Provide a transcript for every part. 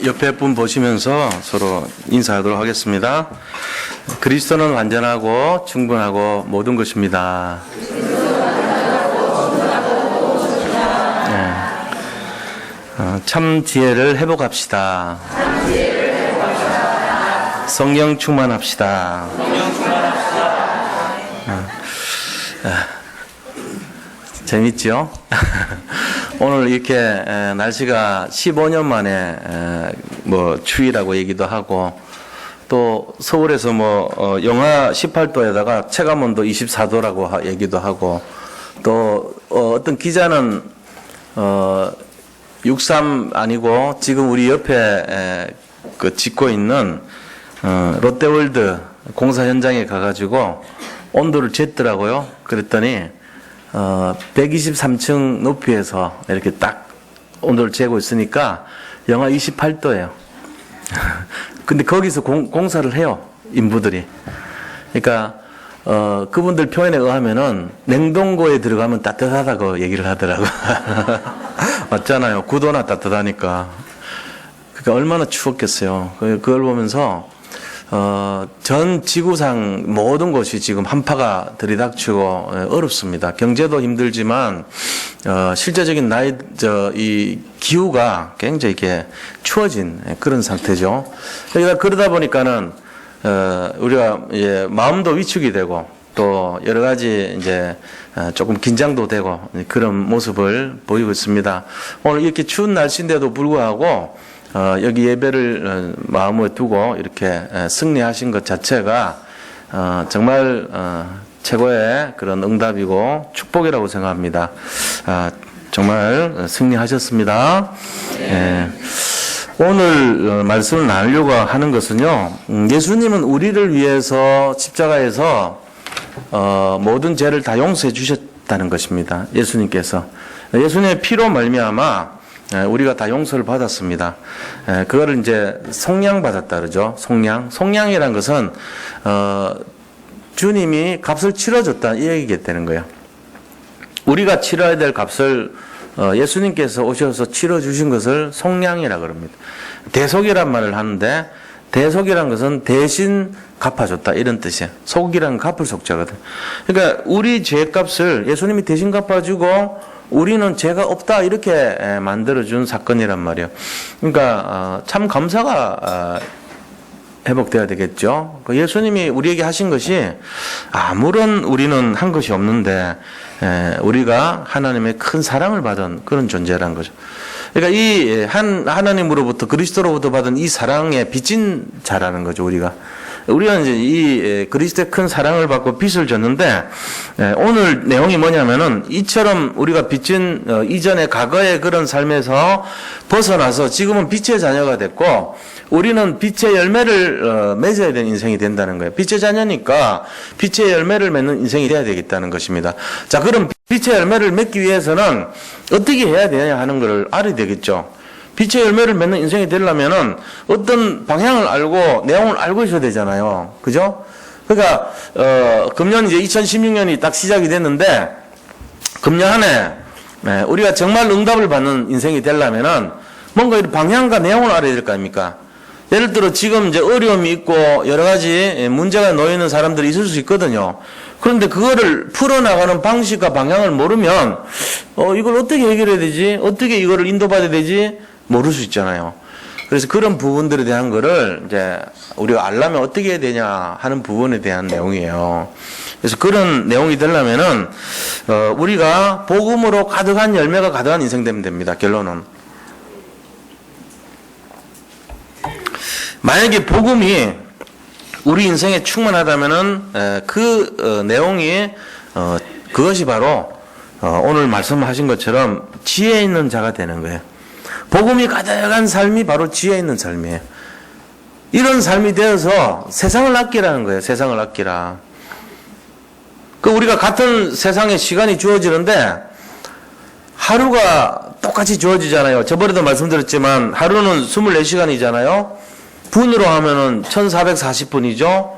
옆에 분 보시면서 서로 인사하도록 하겠습니다. 그리스도는 완전하고 충분하고 모든 것입니다. 네. 참 지혜를 회복합시다. 성령 충만합시다. 재밌죠? 오늘 이렇게 날씨가 15년 만에 뭐 추위라고 얘기도 하고, 또 서울에서 영하 18도에다가 체감온도 24도라고 얘기도 하고, 또 어떤 기자는 63 아니고 지금 우리 옆에 짓고 있는 롯데월드 공사 현장에 가가지고 온도를 쟀더라고요. 그랬더니 123층 높이에서 이렇게 딱 온도를 재고 있으니까 영하 28도예요. 근데 거기서 공사를 해요, 인부들이. 그러니까 그분들 표현에 의하면은 냉동고에 들어가면 따뜻하다고 얘기를 하더라고. 맞잖아요. 9도나 따뜻하니까. 그러니까 얼마나 추웠겠어요. 그걸 보면서 전 지구상 모든 곳이 지금 한파가 들이닥치고 어렵습니다. 경제도 힘들지만 실제적인 이 기후가 굉장히 이렇게 추워진 그런 상태죠. 그러다 보니까는 우리가 마음도 위축이 되고, 또 여러 가지 이제 조금 긴장도 되고 그런 모습을 보이고 있습니다. 오늘 이렇게 추운 날씨인데도 불구하고 여기 예배를 마음에 두고 이렇게 승리하신 것 자체가 정말 최고의 그런 응답이고 축복이라고 생각합니다. 정말 승리하셨습니다. 예. 오늘 말씀을 나누려고 하는 것은요, 예수님은 우리를 위해서 십자가에서 모든 죄를 다 용서해 주셨다는 것입니다. 예수님께서 예수님의 피로 말미암아 우리가 다 용서를 받았습니다. 그거를 이제 속량 받았다 그러죠. 속량이란 것은 주님이 값을 치러줬다 이 얘기가 되는 거예요. 우리가 치러야 될 값을 예수님께서 오셔서 치러주신 것을 속량이라 그럽니다. 대속이란 말을 하는데, 대속이란 것은 대신 갚아줬다 이런 뜻이에요. 속이란 갚을 속자거든. 그러니까 우리 죄값을 예수님이 대신 갚아주고 우리는 죄가 없다 이렇게 만들어준 사건이란 말이에요. 그러니까 참 감사가 회복돼야 되겠죠. 예수님이 우리에게 하신 것이 아무런 우리는 한 것이 없는데 우리가 하나님의 큰 사랑을 받은 그런 존재라는 거죠. 그러니까 이 하나님으로부터, 그리스도로부터 받은 이 사랑에 빚진 자라는 거죠. 우리가 이제 이 그리스도의 큰 사랑을 받고 빚을 졌는데, 오늘 내용이 뭐냐면은 이처럼 우리가 빚진 이전의 과거의 그런 삶에서 벗어나서 지금은 빛의 자녀가 됐고, 우리는 빛의 열매를 맺어야 되는 인생이 된다는 거예요. 빛의 자녀니까 빛의 열매를 맺는 인생이 돼야 되겠다는 것입니다. 자, 그럼 빛의 열매를 맺기 위해서는 어떻게 해야 되냐 하는 걸 알아야 되겠죠. 빛의 열매를 맺는 인생이 되려면은 어떤 방향을 알고 내용을 알고 있어야 되잖아요. 그죠? 그러니까 금년 이제 2016년이 딱 시작이 됐는데, 금년 한 해 우리가 정말 응답을 받는 인생이 되려면은 뭔가 이런 방향과 내용을 알아야 될 거 아닙니까? 예를 들어 지금 이제 어려움이 있고 여러 가지 문제가 놓이는 사람들이 있을 수 있거든요. 그런데 그거를 풀어나가는 방식과 방향을 모르면 이걸 어떻게 해결해야 되지? 어떻게 이거를 인도받아야 되지? 모를 수 있잖아요. 그래서 그런 부분들에 대한 거를 이제 우리가 알려면 어떻게 해야 되냐 하는 부분에 대한 내용이에요. 그래서 그런 내용이 되려면은 우리가 복음으로 가득한 열매가 가득한 인생 되면 됩니다. 결론은. 만약에 복음이 우리 인생에 충만하다면은 그 내용이 그것이 바로 오늘 말씀하신 것처럼 지혜 있는 자가 되는 거예요. 복음이 가득한 삶이 바로 지혜 있는 삶이에요. 이런 삶이 되어서 세상을 아끼라는 거예요. 세상을 아끼라. 우리가 같은 세상에 시간이 주어지는데 하루가 똑같이 주어지잖아요. 저번에도 말씀드렸지만 하루는 24시간이잖아요. 분으로 하면은 1440분이죠.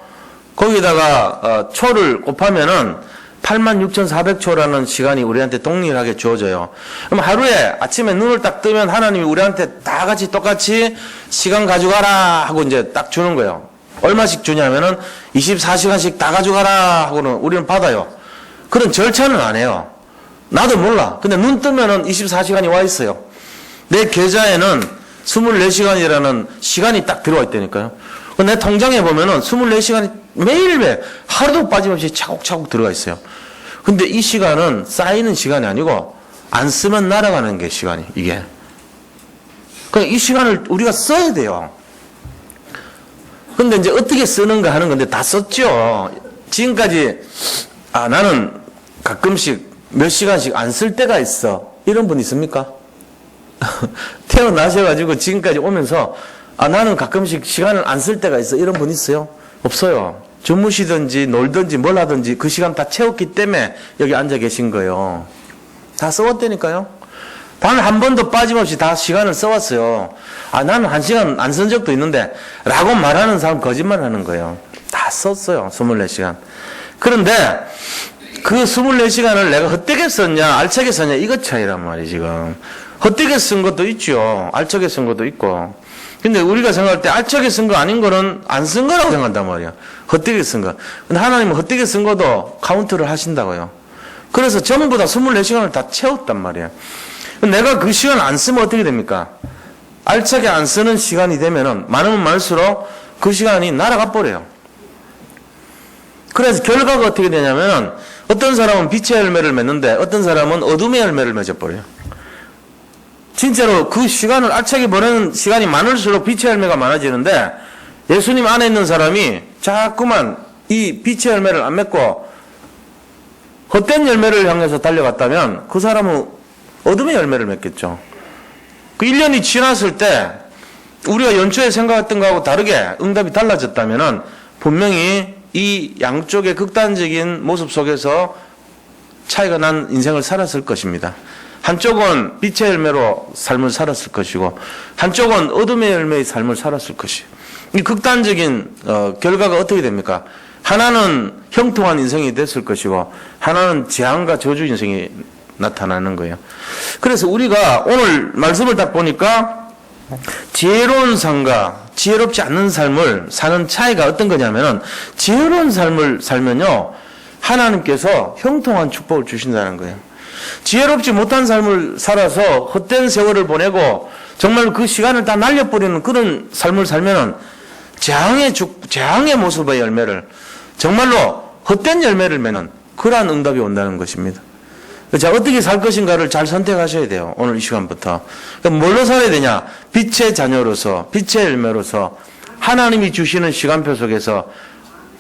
거기다가 초를 곱하면은 86,400초라는 시간이 우리한테 동일하게 주어져요. 그럼 하루에 아침에 눈을 딱 뜨면 하나님이 우리한테 다 같이 똑같이 시간 가져가라 하고 이제 딱 주는 거예요. 얼마씩 주냐면은 24시간씩 다 가져가라 하고는 우리는 받아요. 그런 절차는 안 해요. 나도 몰라. 근데 눈 뜨면은 24시간이 와 있어요. 내 계좌에는 24시간이라는 시간이 딱 들어와 있다니까요. 내 통장에 보면은 24시간이 매일매일 하루도 빠짐없이 차곡차곡 들어가 있어요. 근데 이 시간은 쌓이는 시간이 아니고 안 쓰면 날아가는 게 시간이 이게. 그러니까 이 시간을 우리가 써야 돼요. 근데 이제 어떻게 쓰는가 하는 건데 다 썼죠. 지금까지 나는 가끔씩 몇 시간씩 안 쓸 때가 있어. 이런 분 있습니까? 태어나셔가지고 지금까지 오면서 나는 가끔씩 시간을 안 쓸 때가 있어. 이런 분 있어요? 없어요. 주무시든지 놀든지 뭘 하든지 그 시간 다 채웠기 때문에 여기 앉아 계신 거예요. 다 써왔다니까요. 단 한 번도 빠짐없이 다 시간을 써왔어요. 나는 한 시간 안 쓴 적도 있는데 라고 말하는 사람 거짓말 하는 거예요. 다 썼어요. 24시간. 그런데 그 24시간을 내가 헛되게 썼냐 알차게 썼냐 이것 차이란 말이에요. 지금 헛되게 쓴 것도 있죠. 알차게 쓴 것도 있고. 근데 우리가 생각할 때 알차게 쓴 거 아닌 거는 안 쓴 거라고 생각한단 말이야. 헛되게 쓴 거. 근데 하나님은 헛되게 쓴 것도 카운트를 하신다고요. 그래서 전부 다 24시간을 다 채웠단 말이야. 내가 그 시간 안 쓰면 어떻게 됩니까? 알차게 안 쓰는 시간이 되면은 많으면 많을수록 그 시간이 날아가 버려요. 그래서 결과가 어떻게 되냐면은 어떤 사람은 빛의 열매를 맺는데 어떤 사람은 어둠의 열매를 맺어버려요. 진짜로 그 시간을 알차게 보내는 시간이 많을수록 빛의 열매가 많아지는데 예수님 안에 있는 사람이 자꾸만 이 빛의 열매를 안 맺고 헛된 열매를 향해서 달려갔다면 그 사람은 어둠의 열매를 맺겠죠. 그 1년이 지났을 때 우리가 연초에 생각했던 거하고 다르게 응답이 달라졌다면 분명히 이 양쪽의 극단적인 모습 속에서 차이가 난 인생을 살았을 것입니다. 한쪽은 빛의 열매로 삶을 살았을 것이고 한쪽은 어둠의 열매의 삶을 살았을 것이에요. 이 극단적인 결과가 어떻게 됩니까? 하나는 형통한 인생이 됐을 것이고 하나는 재앙과 저주 인생이 나타나는 거예요. 그래서 우리가 오늘 말씀을 딱 보니까 지혜로운 삶과 지혜롭지 않는 삶을 사는 차이가 어떤 거냐면 지혜로운 삶을 살면요 하나님께서 형통한 축복을 주신다는 거예요. 지혜롭지 못한 삶을 살아서 헛된 세월을 보내고 정말 그 시간을 다 날려버리는 그런 삶을 살면은 재앙의 모습의 열매를 정말로 헛된 열매를 맺는 그러한 응답이 온다는 것입니다. 자, 어떻게 살 것인가를 잘 선택하셔야 돼요. 오늘 이 시간부터. 그럼 뭘로 살아야 되냐? 빛의 자녀로서, 빛의 열매로서 하나님이 주시는 시간표 속에서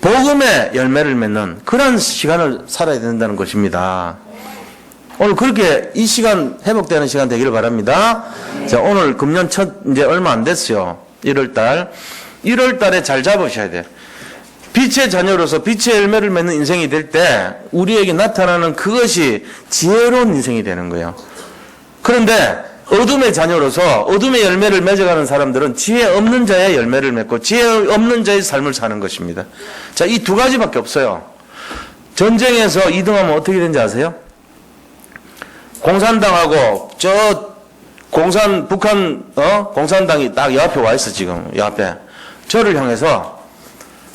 복음의 열매를 맺는 그런 시간을 살아야 된다는 것입니다. 오늘 그렇게 이 시간 회복되는 시간 되기를 바랍니다. 자, 오늘 금년 이제 얼마 안 됐어요. 1월 달에 잘 잡으셔야 돼요. 빛의 자녀로서 빛의 열매를 맺는 인생이 될 때 우리에게 나타나는 그것이 지혜로운 인생이 되는 거예요. 그런데 어둠의 자녀로서 어둠의 열매를 맺어가는 사람들은 지혜 없는 자의 열매를 맺고 지혜 없는 자의 삶을 사는 것입니다. 자, 이 두 가지밖에 없어요. 전쟁에서 2등하면 어떻게 되는지 아세요? 공산당하고 북한 공산당이 딱 옆에 와 있어. 지금 옆에 저를 향해서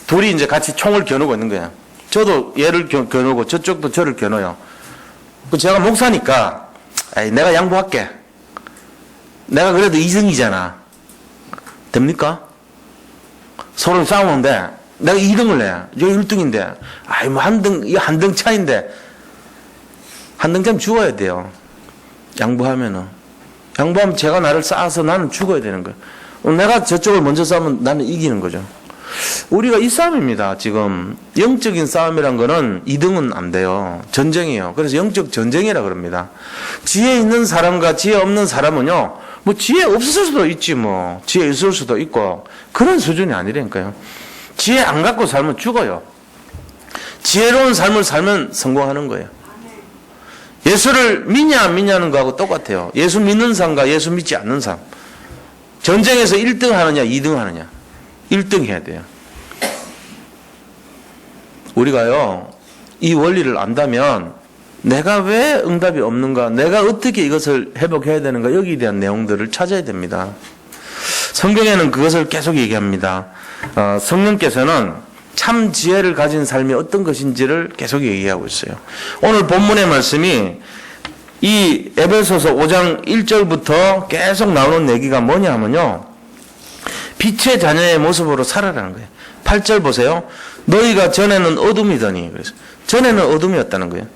둘이 이제 같이 총을 겨누고 있는 거예요. 저도 얘를 겨누고 저쪽도 저를 겨누어요. 제가 목사니까 내가 양보할게. 내가 그래도 2등이잖아. 됩니까? 서로 싸우는데 내가 2등을 내. 저 1등인데 뭐 한 등 차인데 한 등짜리 죽어야 돼요. 양보하면 제가 나를 쌓아서 나는 죽어야 되는 거예요. 내가 저쪽을 먼저 싸우면 나는 이기는 거죠. 우리가 이 싸움입니다. 지금 영적인 싸움이란 거는 2등은 안 돼요. 전쟁이에요. 그래서 영적 전쟁이라 그럽니다. 지혜 있는 사람과 지혜 없는 사람은요, 뭐 지혜 없을 수도 있지, 뭐 지혜 있을 수도 있고 그런 수준이 아니라니까요. 지혜 안 갖고 살면 죽어요. 지혜로운 삶을 살면 성공하는 거예요. 예수를 믿냐 안 믿냐는 거하고 똑같아요. 예수 믿는 삶과 예수 믿지 않는 삶. 전쟁에서 1등 하느냐 2등 하느냐. 1등 해야 돼요. 우리가요 이 원리를 안다면 내가 왜 응답이 없는가, 내가 어떻게 이것을 회복해야 되는가, 여기에 대한 내용들을 찾아야 됩니다. 성경에는 그것을 계속 얘기합니다. 성령께서는 참 지혜를 가진 삶이 어떤 것인지를 계속 얘기하고 있어요. 오늘 본문의 말씀이 이 에베소서 5장 1절부터 계속 나오는 얘기가 뭐냐 하면요, 빛의 자녀의 모습으로 살아라는 거예요. 8절 보세요. 너희가 전에는 어둠이더니, 그래서 전에는 어둠이었다는 거예요.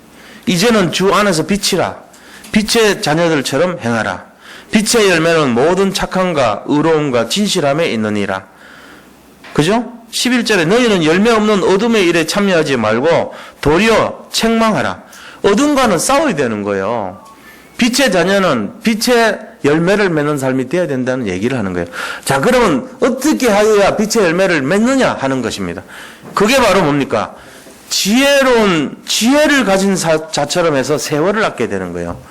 이제는 주 안에서 빛이라. 빛의 자녀들처럼 행하라. 빛의 열매는 모든 착함과 의로움과 진실함에 있느니라. 그죠? 11절에 너희는 열매 없는 어둠의 일에 참여하지 말고 도리어 책망하라. 어둠과는 싸워야 되는 거예요. 빛의 자녀는 빛의 열매를 맺는 삶이 되어야 된다는 얘기를 하는 거예요. 자, 그러면 어떻게 하여야 빛의 열매를 맺느냐 하는 것입니다. 그게 바로 뭡니까? 지혜를 가진 자처럼 해서 세월을 아껴야 되는 거예요.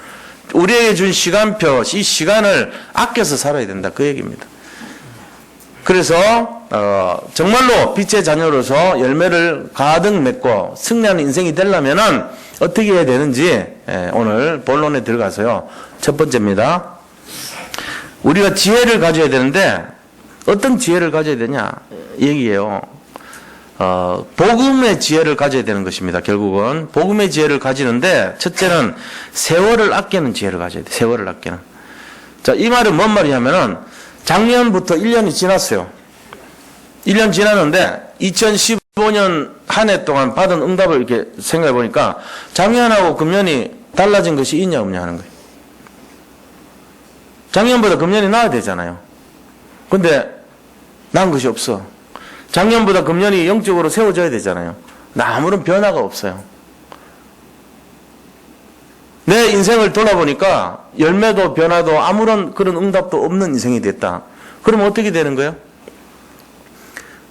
우리에게 준 시간표, 이 시간을 아껴서 살아야 된다, 그 얘기입니다. 그래서 정말로 빛의 자녀로서 열매를 가득 맺고 승리하는 인생이 되려면은 어떻게 해야 되는지 오늘 본론에 들어가서요. 첫 번째입니다. 우리가 지혜를 가져야 되는데 어떤 지혜를 가져야 되냐 얘기예요. 복음의 지혜를 가져야 되는 것입니다. 결국은 복음의 지혜를 가지는데 첫째는 세월을 아끼는 지혜를 가져야 돼. 세월을 아끼는. 자, 이 말은 뭔 말이냐면은 작년부터 1년이 지났어요. 1년 지났는데 2015년 한 해 동안 받은 응답을 이렇게 생각해 보니까 작년하고 금년이 달라진 것이 있냐 없냐 하는 거예요. 작년보다 금년이 나아야 되잖아요. 근데 나은 것이 없어. 작년보다 금년이 영적으로 세워져야 되잖아요. 아무런 변화가 없어요. 내 인생을 돌아보니까 열매도 변화도 아무런 그런 응답도 없는 인생이 됐다. 그럼 어떻게 되는 거예요?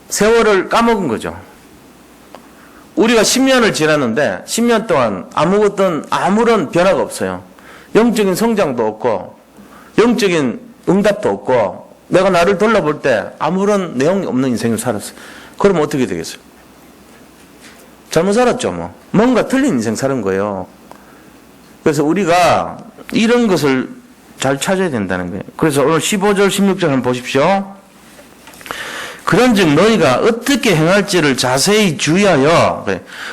세월을 까먹은 거죠. 우리가 10년을 지났는데 10년 동안 아무런 변화가 없어요. 영적인 성장도 없고 영적인 응답도 없고 내가 나를 돌아볼 때 아무런 내용이 없는 인생을 살았어요. 그럼 어떻게 되겠어요? 잘못 살았죠, 뭐. 뭔가 틀린 인생 사는 거예요. 그래서 우리가 이런 것을 잘 찾아야 된다는 거예요. 그래서 오늘 15절, 16절 한번 보십시오. 그런즉 너희가 어떻게 행할지를 자세히 주의하여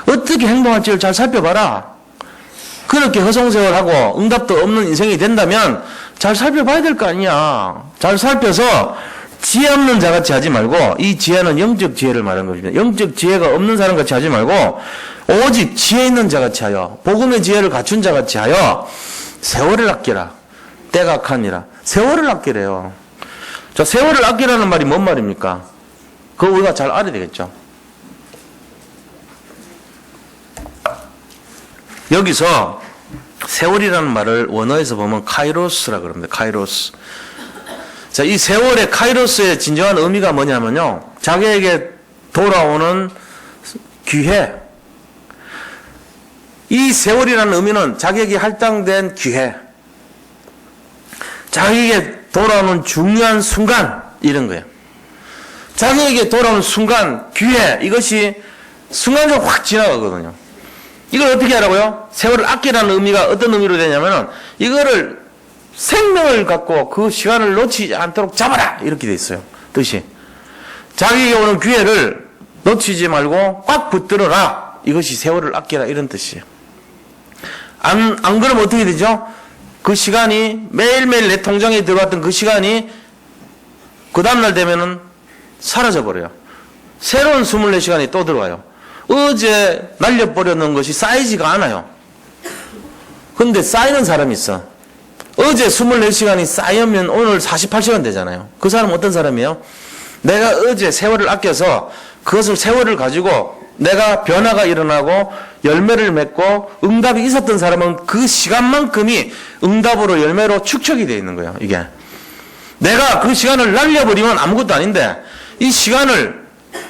어떻게 행동할지를 잘 살펴봐라. 그렇게 허송세월하고 응답도 없는 인생이 된다면 잘 살펴봐야 될 거 아니야. 잘 살펴서 지혜 없는 자같이 하지 말고, 이 지혜는 영적 지혜를 말하는 것입니다. 영적 지혜가 없는 사람같이 하지 말고 오직 지혜 있는 자같이 하여 복음의 지혜를 갖춘 자같이 하여 세월을 아끼라. 때가 악하니라. 세월을 아끼래요. 자, 세월을 아끼라는 말이 뭔 말입니까? 그거 우리가 잘 알아야 되겠죠. 여기서 세월이라는 말을 원어에서 보면 카이로스라 그럽니다. 카이로스. 자, 이 세월의 카이로스의 진정한 의미가 뭐냐면요, 자기에게 돌아오는 기회. 이 세월이라는 의미는 자기에게 할당된 기회, 자기에게 돌아오는 중요한 순간, 이런 거예요. 자기에게 돌아오는 순간, 기회, 이것이 순간적으로 확 지나가거든요. 이걸 어떻게 하라고요? 세월을 아끼라는 의미가 어떤 의미로 되냐면은 이거를 생명을 갖고 그 시간을 놓치지 않도록 잡아라, 이렇게 돼 있어요. 뜻이. 자기에게 오는 기회를 놓치지 말고 꽉 붙들어라, 이것이 세월을 아끼라, 이런 뜻이에요. 안 그러면 어떻게 되죠? 그 시간이 매일매일 내 통장에 들어왔던 그 시간이 그 다음날 되면은 사라져버려요. 새로운 24시간이 또 들어와요. 어제 날려버려놓은 것이 쌓이지가 않아요. 근데 쌓이는 사람이 있어. 어제 24시간이 쌓이면 오늘 48시간 되잖아요. 그 사람은 어떤 사람이에요? 내가 어제 세월을 아껴서 그것을 세월을 가지고 내가 변화가 일어나고 열매를 맺고 응답이 있었던 사람은 그 시간만큼이 응답으로 열매로 축적이 되어 있는 거예요. 이게 내가 그 시간을 날려버리면 아무것도 아닌데, 이 시간을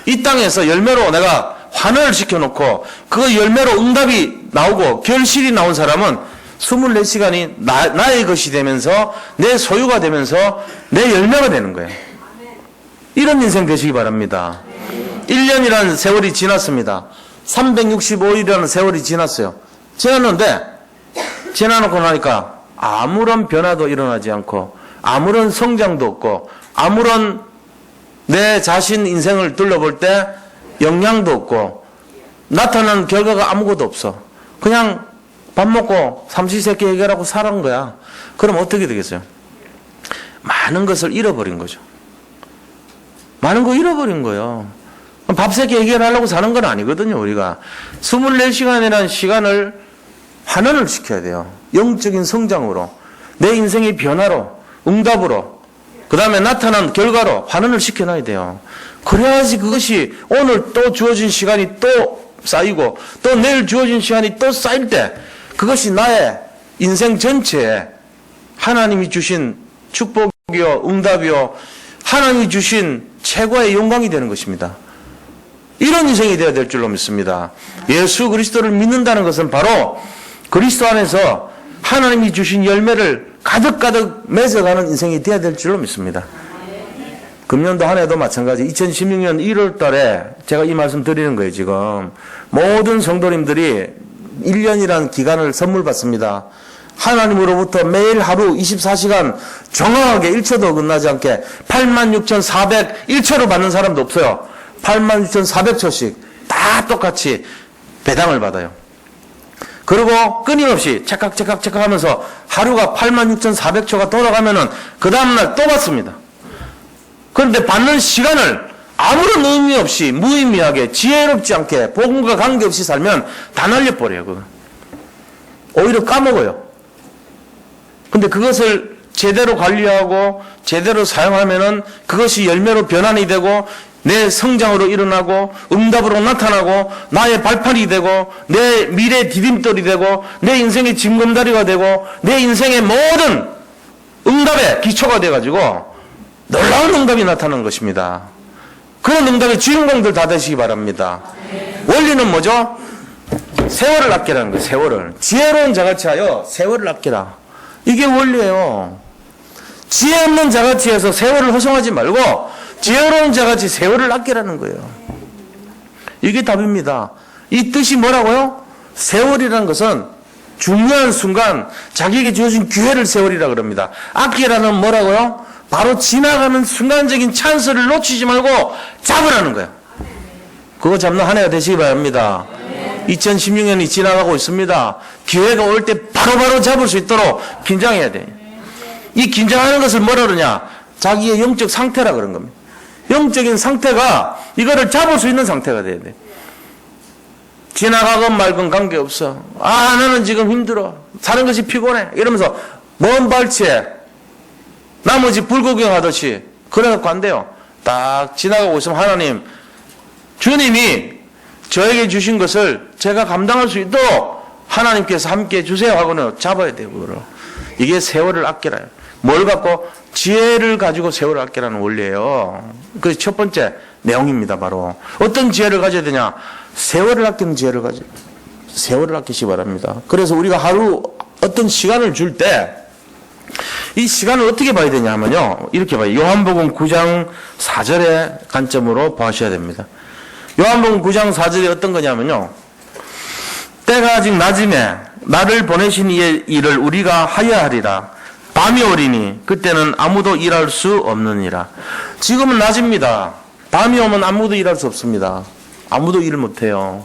이 땅에서 열매로 내가 환원을 시켜놓고 그 열매로 응답이 나오고 결실이 나온 사람은 24시간이 나의 것이 되면서 내 소유가 되면서 내 열매가 되는 거예요. 이런 인생 되시기 바랍니다. 1년이라는 세월이 지났습니다. 365일이라는 세월이 지났어요. 지나놓고 나니까 아무런 변화도 일어나지 않고 아무런 성장도 없고 아무런 내 자신 인생을 둘러볼 때 영향도 없고 나타난 결과가 아무것도 없어. 그냥 밥 먹고 삼시세끼 해결하고 살아온 거야. 그럼 어떻게 되겠어요? 많은 것을 잃어버린 거죠. 많은 거 잃어버린 거예요. 밥새끼 해결하려고 사는 건 아니거든요. 우리가 24시간이라는 시간을 환원을 시켜야 돼요. 영적인 성장으로, 내 인생의 변화로, 응답으로, 그 다음에 나타난 결과로 환원을 시켜놔야 돼요. 그래야지 그것이 오늘 또 주어진 시간이 또 쌓이고 또 내일 주어진 시간이 또 쌓일 때 그것이 나의 인생 전체에 하나님이 주신 축복이요, 응답이요, 하나님이 주신 최고의 영광이 되는 것입니다. 이런 인생이 되어야 될 줄로 믿습니다. 예수 그리스도를 믿는다는 것은 바로 그리스도 안에서 하나님이 주신 열매를 가득가득 맺어가는 인생이 되어야 될 줄로 믿습니다. 금년도 한 해도 마찬가지. 2016년 1월 달에 제가 이 말씀 드리는 거예요. 지금 모든 성도님들이 1년이라는 기간을 선물 받습니다. 하나님으로부터 매일 하루 24시간 정확하게 1초도 어긋나지 않게 86,401초를 받는 사람도 없어요. 86,400초씩 다 똑같이 배당을 받아요. 그리고 끊임없이 체크각 하면서 하루가 86,400초가 돌아가면은 그 다음날 또 받습니다. 그런데 받는 시간을 아무런 의미 없이 무의미하게 지혜롭지 않게 복음과 관계없이 살면 다 날려버려요. 그거. 오히려 까먹어요. 근데 그것을 제대로 관리하고 제대로 사용하면은 그것이 열매로 변환이 되고 내 성장으로 일어나고 응답으로 나타나고 나의 발판이 되고 내 미래 디딤돌이 되고 내 인생의 징검다리가 되고 내 인생의 모든 응답의 기초가 돼가지고 놀라운 응답이 나타나는 것입니다. 그런 응답의 주인공들 다 되시기 바랍니다. 원리는 뭐죠? 세월을 아끼라는 거예요. 세월을. 지혜로운 자같이 하여 세월을 아끼라. 이게 원리예요. 지혜 없는 자같이해서 세월을 허송하지 말고 지혜로운 자같이 세월을 아끼라는 거예요. 이게 답입니다. 이 뜻이 뭐라고요? 세월이라는 것은 중요한 순간 자기에게 주어진 기회를 세월이라 그럽니다. 아끼라는 뭐라고요? 바로 지나가는 순간적인 찬스를 놓치지 말고 잡으라는 거예요. 그거 잡는 한 해가 되시기 바랍니다. 2016년이 지나가고 있습니다. 기회가 올 때 바로바로 잡을 수 있도록 긴장해야 돼요. 이 긴장하는 것을 뭐라 그러냐? 자기의 영적 상태라 그런 겁니다. 영적인 상태가 이거를 잡을 수 있는 상태가 돼야 돼. 지나가건 말건 관계없어. 아, 나는 지금 힘들어. 사는 것이 피곤해. 이러면서 먼 발치에 나머지 불구경하듯이 그래갖고 안 돼요. 딱 지나가고 있으면 하나님, 주님이 저에게 주신 것을 제가 감당할 수 있도록 하나님께서 함께 해주세요 하고는 잡아야 돼요. 그거를. 이게 세월을 아끼라요. 뭘 갖고? 지혜를 가지고 세월을 아끼라는 원리예요. 그래서 첫 번째 내용입니다. 바로 어떤 지혜를 가져야 되냐? 세월을 아끼는 지혜를 가지고 세월을 아끼시기 바랍니다. 그래서 우리가 하루 어떤 시간을 줄 때 이 시간을 어떻게 봐야 되냐 하면요, 이렇게 봐요. 요한복음 9장 4절의 관점으로 보셔야 됩니다. 요한복음 9장 4절이 어떤 거냐면요, 때가 아직 낮음에 나를 보내신 이의 일을 우리가 하여야 하리라. 밤이 오리니 그때는 아무도 일할 수 없느니라. 지금은 낮입니다. 밤이 오면 아무도 일할 수 없습니다. 아무도 일을 못해요.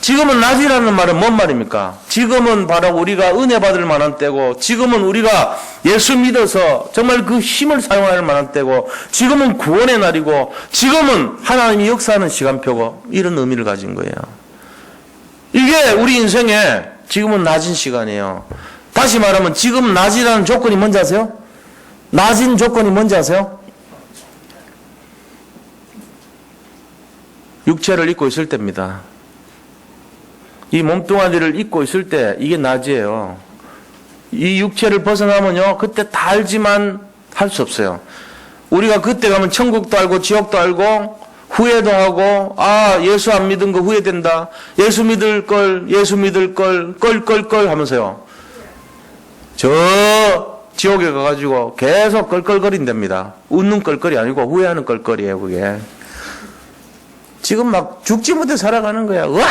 지금은 낮이라는 말은 뭔 말입니까? 지금은 바로 우리가 은혜 받을 만한 때고, 지금은 우리가 예수 믿어서 정말 그 힘을 사용할 만한 때고, 지금은 구원의 날이고, 지금은 하나님이 역사하는 시간표고, 이런 의미를 가진 거예요. 이게 우리 인생에 지금은 낮은 시간이에요. 다시 말하면 지금 낮이라는 조건이 뭔지 아세요? 낮은 조건이 뭔지 아세요? 육체를 입고 있을 때입니다. 이 몸뚱아리를 입고 있을 때 이게 낮이에요. 이 육체를 벗어나면요, 그때 다 알지만 할 수 없어요. 우리가 그때 가면 천국도 알고 지옥도 알고 후회도 하고, 아, 예수 안 믿은 거 후회된다. 예수 믿을 걸 껄껄껄 하면서요, 저 지옥에 가가지고 계속 껄껄거린답니다. 웃는 껄껄이 아니고 후회하는 껄껄이에요, 그게. 지금 막 죽지 못해 살아가는 거야. 으악!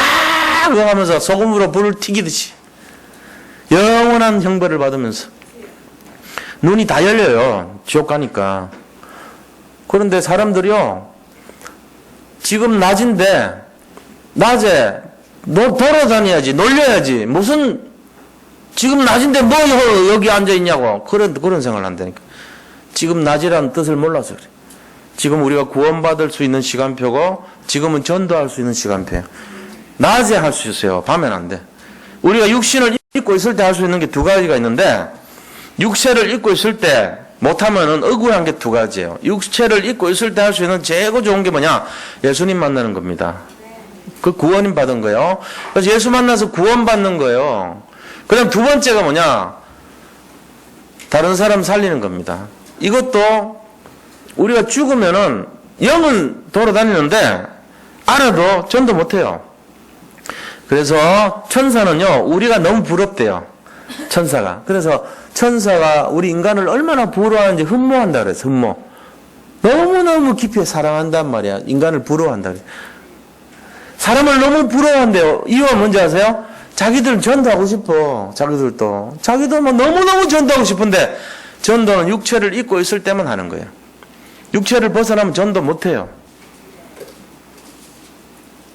하면서 소금으로 불을 튀기듯이. 영원한 형벌을 받으면서. 눈이 다 열려요. 지옥 가니까. 그런데 사람들이요. 지금 낮인데, 낮에 너 돌아다녀야지, 놀려야지. 무슨, 지금 낮인데 뭐 여기 앉아있냐고. 그런 생각을 한다니까. 지금 낮이라는 뜻을 몰라서 그래. 지금 우리가 구원받을 수 있는 시간표고, 지금은 전도할 수 있는 시간표예요. 낮에 할 수 있어요. 밤에는 안 돼. 우리가 육신을 입고 있을 때 할 수 있는 게 두 가지가 있는데, 육체를 입고 있을 때 못하면은 억울한 게 두 가지예요. 육체를 입고 있을 때 할 수 있는 최고 좋은 게 뭐냐? 예수님 만나는 겁니다. 그 구원임 받은 거예요. 그래서 예수 만나서 구원받는 거예요. 그다음 두 번째가 뭐냐? 다른 사람 살리는 겁니다. 이것도 우리가 죽으면은 영은 돌아다니는데 알아도 전도 못해요. 그래서 천사는요, 우리가 너무 부럽대요. 천사가. 그래서 천사가 우리 인간을 얼마나 부러워하는지 흠모한다 그래서 흠모. 너무너무 깊이 사랑한단 말이야. 인간을 부러워한다 그래. 사람을 너무 부러워한대요. 이유가 뭔지 아세요? 자기들은 전도하고 싶어. 자기들도. 자기도 뭐 너무너무 전도하고 싶은데 전도는 육체를 입고 있을 때만 하는 거예요. 육체를 벗어나면 전도 못해요.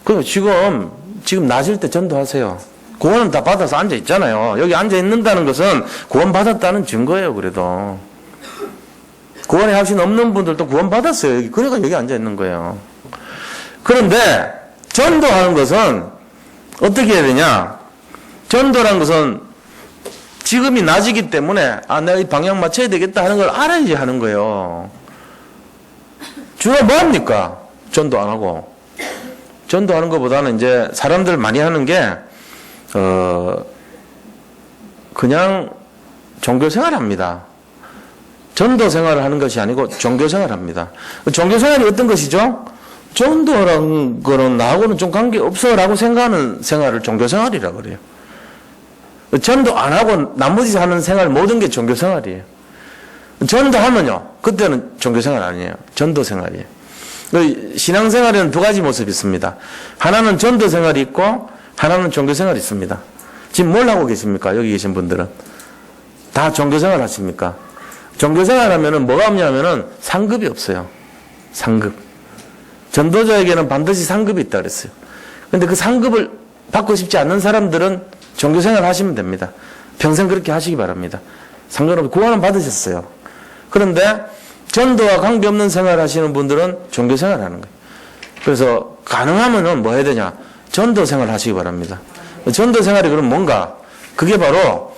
그럼 지금 낮일 때 전도하세요. 구원은 다 받아서 앉아 있잖아요. 여기 앉아 있는다는 것은 구원 받았다는 증거예요. 그래도 구원의 확신 없는 분들도 구원 받았어요. 그러니까 여기 앉아 있는 거예요. 그런데 전도하는 것은 어떻게 해야 되냐? 전도라는 것은 지금이 낮이기 때문에 내가 이 방향 맞춰야 되겠다 하는 걸 알아야지 하는 거예요. 주로 뭐 합니까? 전도 안 하고. 전도하는 것보다는 이제 사람들 많이 하는 게 그냥 종교 생활합니다. 전도 생활을 하는 것이 아니고 종교 생활합니다. 종교 생활이 어떤 것이죠? 전도라는 거는 나하고는 좀 관계없어라고 생각하는 생활을 종교 생활이라고 그래요. 전도 안 하고 나머지 하는 생활 모든 게 종교 생활이에요. 전도하면요, 그때는 종교 생활 아니에요. 전도 생활이에요. 신앙 생활에는 두 가지 모습이 있습니다. 하나는 전도 생활이 있고 하나는 종교 생활이 있습니다. 지금 뭘 하고 계십니까? 여기 계신 분들은 다 종교 생활 하십니까? 종교 생활 하면은 뭐가 없냐면은 상급이 없어요. 상급. 전도자에게는 반드시 상급이 있다 그랬어요. 근데 그 상급을 받고 싶지 않는 사람들은 종교 생활 하시면 됩니다. 평생 그렇게 하시기 바랍니다. 상관없이 구원은 받으셨어요. 그런데 전도와 관계없는 생활 하시는 분들은 종교 생활 하는 거예요. 그래서 가능하면은 뭐 해야 되냐? 전도 생활 하시기 바랍니다. 전도 생활이 그럼 뭔가? 그게 바로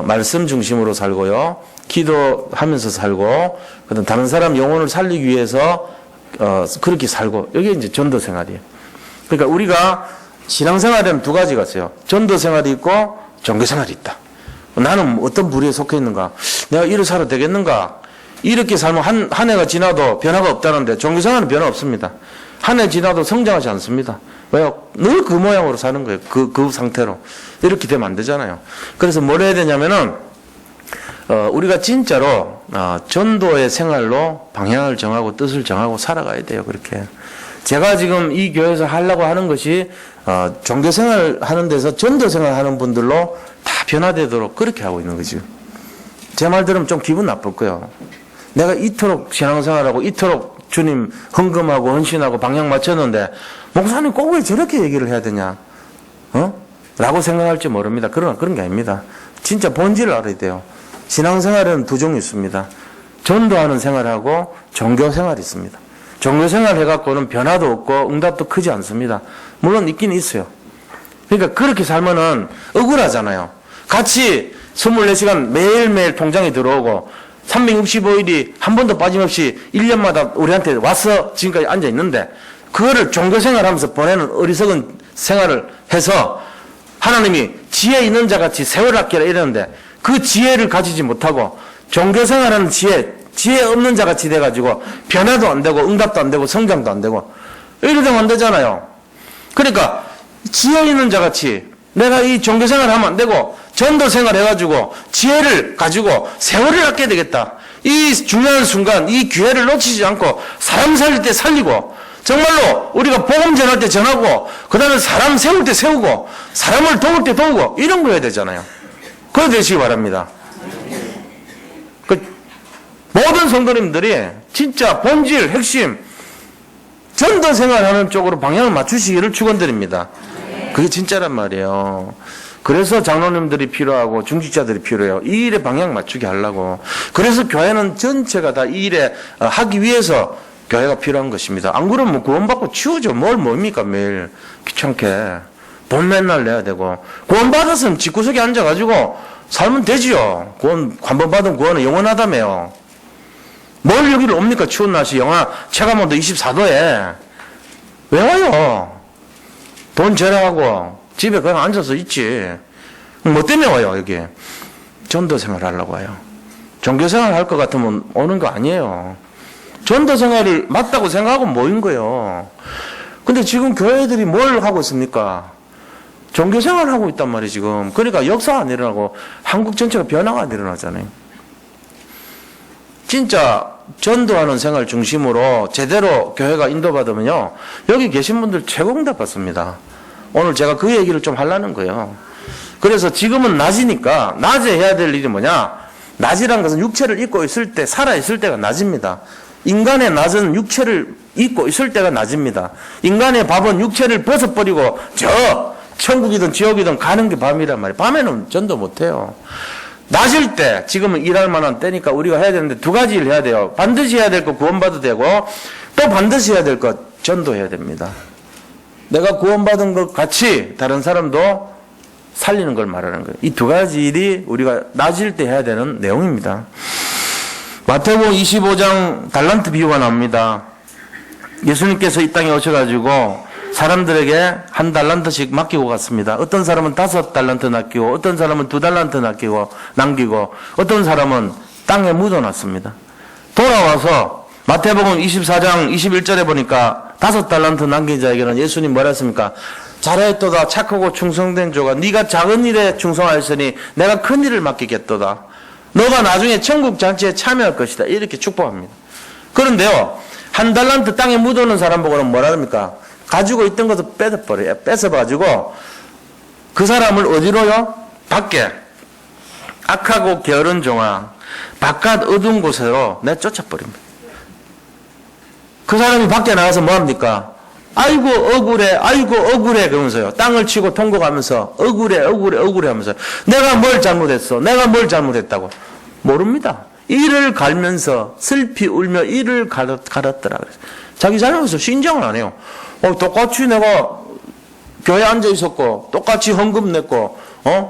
말씀 중심으로 살고요. 기도하면서 살고, 그다음 다른 사람 영혼을 살리기 위해서 그렇게 살고, 이게 이제 전도 생활이에요. 그러니까 우리가 신앙생활에는 두 가지가 있어요. 전도 생활이 있고 종교 생활이 있다. 나는 어떤 부류에 속해 있는가? 내가 이렇게 살아도 되겠는가? 이렇게 살면 한 해가 지나도 변화가 없다는데 종교 생활은 변화 없습니다. 한 해 지나도 성장하지 않습니다. 왜요? 늘 그 모양으로 사는 거예요. 그 상태로. 이렇게 되면 안 되잖아요. 그래서 뭘 해야 되냐면은 우리가 진짜로 전도의 생활로 방향을 정하고 뜻을 정하고 살아가야 돼요. 그렇게. 제가 지금 이 교회에서 하려고 하는 것이 종교생활 하는 데서 전도생활 하는 분들로 다 변화되도록 그렇게 하고 있는 거죠. 제 말 들으면 좀 기분 나쁠 거예요. 내가 이토록 신앙생활하고 이토록 주님 헌금하고 헌신하고 방향 맞췄는데 목사님 꼭 왜 저렇게 얘기를 해야 되냐? 라고 생각할지 모릅니다. 그러나 그런 게 아닙니다. 진짜 본질을 알아야 돼요. 신앙생활에는 두 종류 있습니다. 전도하는 생활하고 종교생활이 있습니다. 종교생활 해갖고는 변화도 없고 응답도 크지 않습니다. 물론 있긴 있어요. 그러니까 그렇게 살면은 억울하잖아요. 같이 24시간 매일매일 통장에 들어오고 365일이 한 번도 빠짐없이 1년마다 우리한테 와서 지금까지 앉아 있는데 그거를 종교생활 하면서 보내는 어리석은 생활을 해서 하나님이 지혜 있는 자 같이 세월 아끼라 이러는데 그 지혜를 가지지 못하고 종교생활하는 지혜 없는 자 같이 돼가지고 변화도 안 되고 응답도 안 되고 성장도 안 되고 이러면 안 되잖아요. 그러니까 지혜 있는 자 같이 내가 이 종교생활 하면 안 되고 전도생활 해가지고 지혜를 가지고 세월을 아껴야 되겠다. 이 중요한 순간 이 기회를 놓치지 않고 사람 살릴 때 살리고 정말로 우리가 복음 전할 때 전하고 그다음에 사람 세울 때 세우고 사람을 도울 때 도우고 이런 거 해야 되잖아요. 그래 되시기 바랍니다. 그 모든 성도님들이 진짜 본질 핵심 전도 생활하는 쪽으로 방향을 맞추시기를 축원드립니다. 그게 진짜란 말이에요. 그래서 장로님들이 필요하고 중직자들이 필요해요. 이 일에 방향 맞추게 하려고. 그래서 교회는 전체가 다 이 일에 하기 위해서 교회가 필요한 것입니다. 안 그러면 구원받고 치우죠. 뭘 뭡니까 매일 귀찮게 돈 맨날 내야 되고. 구원받았으면 집구석에 앉아가지고 살면 되지요. 한번 받은 구원은 영원하다며요. 뭘 여기를 옵니까? 추운 날씨 영하 체감온도 24도에 왜 와요? 돈 절약하고 집에 그냥 앉아서 있지. 뭐 때문에 와요 여기? 전도생활 하려고 와요. 종교생활 할 것 같으면 오는 거 아니에요. 전도생활을 맞다고 생각하고 모인 거예요. 근데 지금 교회들이 뭘 하고 있습니까? 종교생활 하고 있단 말이에요 지금. 그러니까 역사가 안 일어나고 한국 전체가 변화가 안 일어나잖아요. 진짜 전도하는 생활 중심으로 제대로 교회가 인도받으면요 여기 계신 분들 최고 응답 받습니다. 오늘 제가 그 얘기를 좀 하려는 거예요. 그래서 지금은 낮이니까 낮에 해야 될 일이 뭐냐? 낮이란 것은 육체를 입고 있을 때 살아있을 때가 낮입니다. 인간의 낮은 육체를 입고 있을 때가 낮입니다. 인간의 밥은 육체를 벗어버리고 저 천국이든 지옥이든 가는 게 밤이란 말이에요. 밤에는 전도 못해요. 낮일 때 지금은 일할 만한 때니까 우리가 해야 되는데 두 가지 일 해야 돼요. 반드시 해야 될 것 구원받아도 되고 또 반드시 해야 될 것 전도해야 됩니다. 내가 구원받은 것 같이 다른 사람도 살리는 걸 말하는 거예요. 이 두 가지 일이 우리가 낮일 때 해야 되는 내용입니다. 마태복음 25장 달란트 비유가 나옵니다. 예수님께서 이 땅에 오셔가지고 사람들에게 한 달란트씩 맡기고 갔습니다. 어떤 사람은 5달란트 남기고 어떤 사람은 2달란트 남기고 어떤 사람은 땅에 묻어놨습니다. 돌아와서 마태복음 24장 21절에 보니까 5달란트 남긴 자에게는 예수님 뭐라 했습니까? 잘했도다 착하고 충성된 조가 네가 작은 일에 충성하였으니 내가 큰 일을 맡기겠도다. 너가 나중에 천국 잔치에 참여할 것이다. 이렇게 축복합니다. 그런데요 1달란트 땅에 묻어놓은 사람 보고는 뭐라 합니까? 가지고 있던 것을 뺏어버려요. 뺏어가지고 그 사람을 어디로요? 밖에 악하고 게으른 종아 바깥 어두운 곳으로 내쫓아버립니다. 그 사람이 밖에 나가서 뭐합니까? 아이고 억울해 아이고 억울해 그러면서요 땅을 치고 통곡하면서 억울해 하면서 내가 뭘 잘못했어 내가 뭘 잘못했다고 모릅니다. 이를 갈면서 슬피 울며 이를 갈았더라 그래서 자기 잘못해서 신정을 안 해요. 똑같이 내가 교회에 앉아 있었고 똑같이 헌금 냈고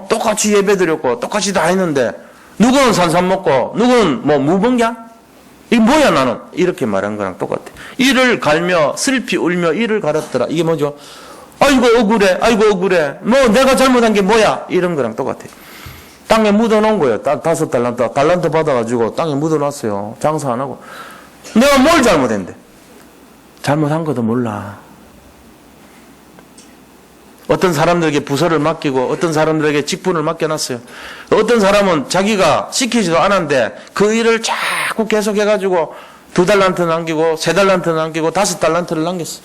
똑같이 예배 드렸고 똑같이 다 했는데 누구는 산삼 먹고 누구는 뭐 무번냐? 이게 뭐야 나는? 이렇게 말한 거랑 똑같아. 이를 갈며 슬피 울며 이를 갈았더라. 이게 뭐죠? 아이고 억울해 뭐 내가 잘못한 게 뭐야? 이런 거랑 똑같아. 땅에 묻어놓은 거예요. 5달란트 달란트 받아가지고 땅에 묻어놨어요. 장사 안 하고. 내가 뭘 잘못했는데? 잘못한 것도 몰라. 어떤 사람들에게 부서를 맡기고 어떤 사람들에게 직분을 맡겨놨어요. 어떤 사람은 자기가 시키지도 않았는데 그 일을 자꾸 계속해가지고 2달란트 남기고 3달란트 남기고 5달란트를 남겼어요.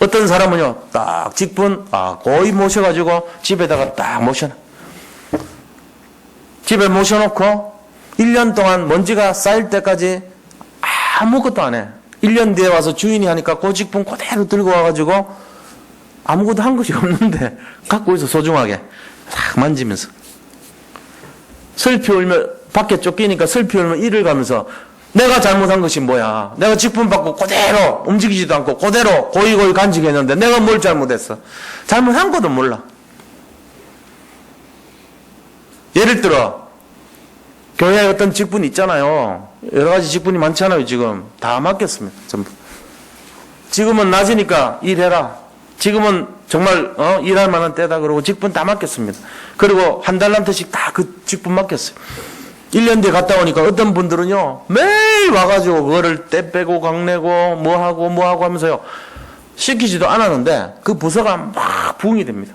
어떤 사람은요 딱 직분 거의 모셔가지고 집에다가 딱 모셔놔. 집에 모셔놓고 1년 동안 먼지가 쌓일 때까지 아무것도 안 해. 1년 뒤에 와서 주인이 하니까 그 직분 그대로 들고 와가지고 아무것도 한 것이 없는데 갖고 있어 소중하게 싹 만지면서 슬피 울며 밖에 쫓기니까 슬피 울며 이를 가면서 내가 잘못한 것이 뭐야 내가 직분 받고 그대로 움직이지도 않고 그대로 고이고이 간직했는데 내가 뭘 잘못했어 잘못한 것도 몰라. 예를 들어 교회에 어떤 직분이 있잖아요. 여러 가지 직분이 많잖아요. 지금 다 맡겼습니다. 전부. 지금은 낮이니까 일해라. 지금은 정말 일할 만한 때다 그러고 직분 다 맡겼습니다. 그리고 1달란트씩 다 그 직분 맡겼어요. 1년 뒤에 갔다 오니까 어떤 분들은요 매일 와가지고 그거를 떼 빼고 강내고 뭐하고 하면서요 시키지도 않았는데 그 부서가 막 부흥이 됩니다.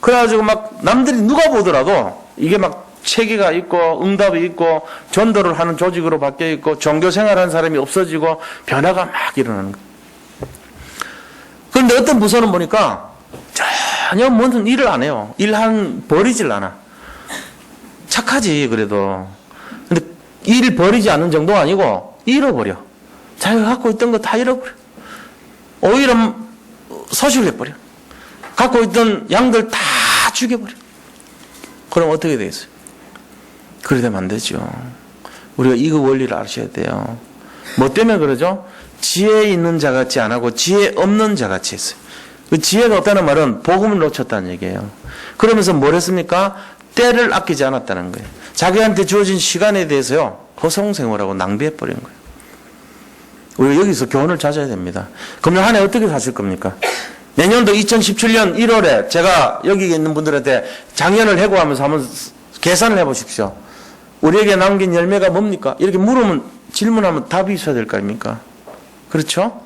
그래가지고 막 남들이 누가 보더라도 이게 막 체계가 있고 응답이 있고 전도를 하는 조직으로 바뀌어 있고 종교 생활하는 사람이 없어지고 변화가 막 일어나는 거예요. 그런데 어떤 부서는 보니까 전혀 무슨 일을 안 해요. 버리질 않아. 착하지 그래도. 근데 일 버리지 않는 정도가 아니고 잃어버려. 자기가 갖고 있던 거 다 잃어버려. 오히려 소실해버려. 갖고 있던 양들 다 죽여버려. 그럼 어떻게 되겠어요? 그래 되면 안 되죠. 우리가 이거 원리를 아셔야 돼요. 뭐 때문에 그러죠? 지혜 있는 자같이 안 하고 지혜 없는 자같이 했어요. 그 지혜가 없다는 말은 복음을 놓쳤다는 얘기예요. 그러면서 뭘 했습니까? 때를 아끼지 않았다는 거예요. 자기한테 주어진 시간에 대해서요, 허송세월하고 낭비해버린 거예요. 우리가 여기서 교훈을 찾아야 됩니다. 금년 한 해 어떻게 사실 겁니까? 내년도 2017년 1월에 제가 여기 있는 분들한테 작년을 해고하면서 한번 계산을 해보십시오. 우리에게 남긴 열매가 뭡니까? 이렇게 물으면, 질문하면 답이 있어야 될 거 아닙니까? 그렇죠?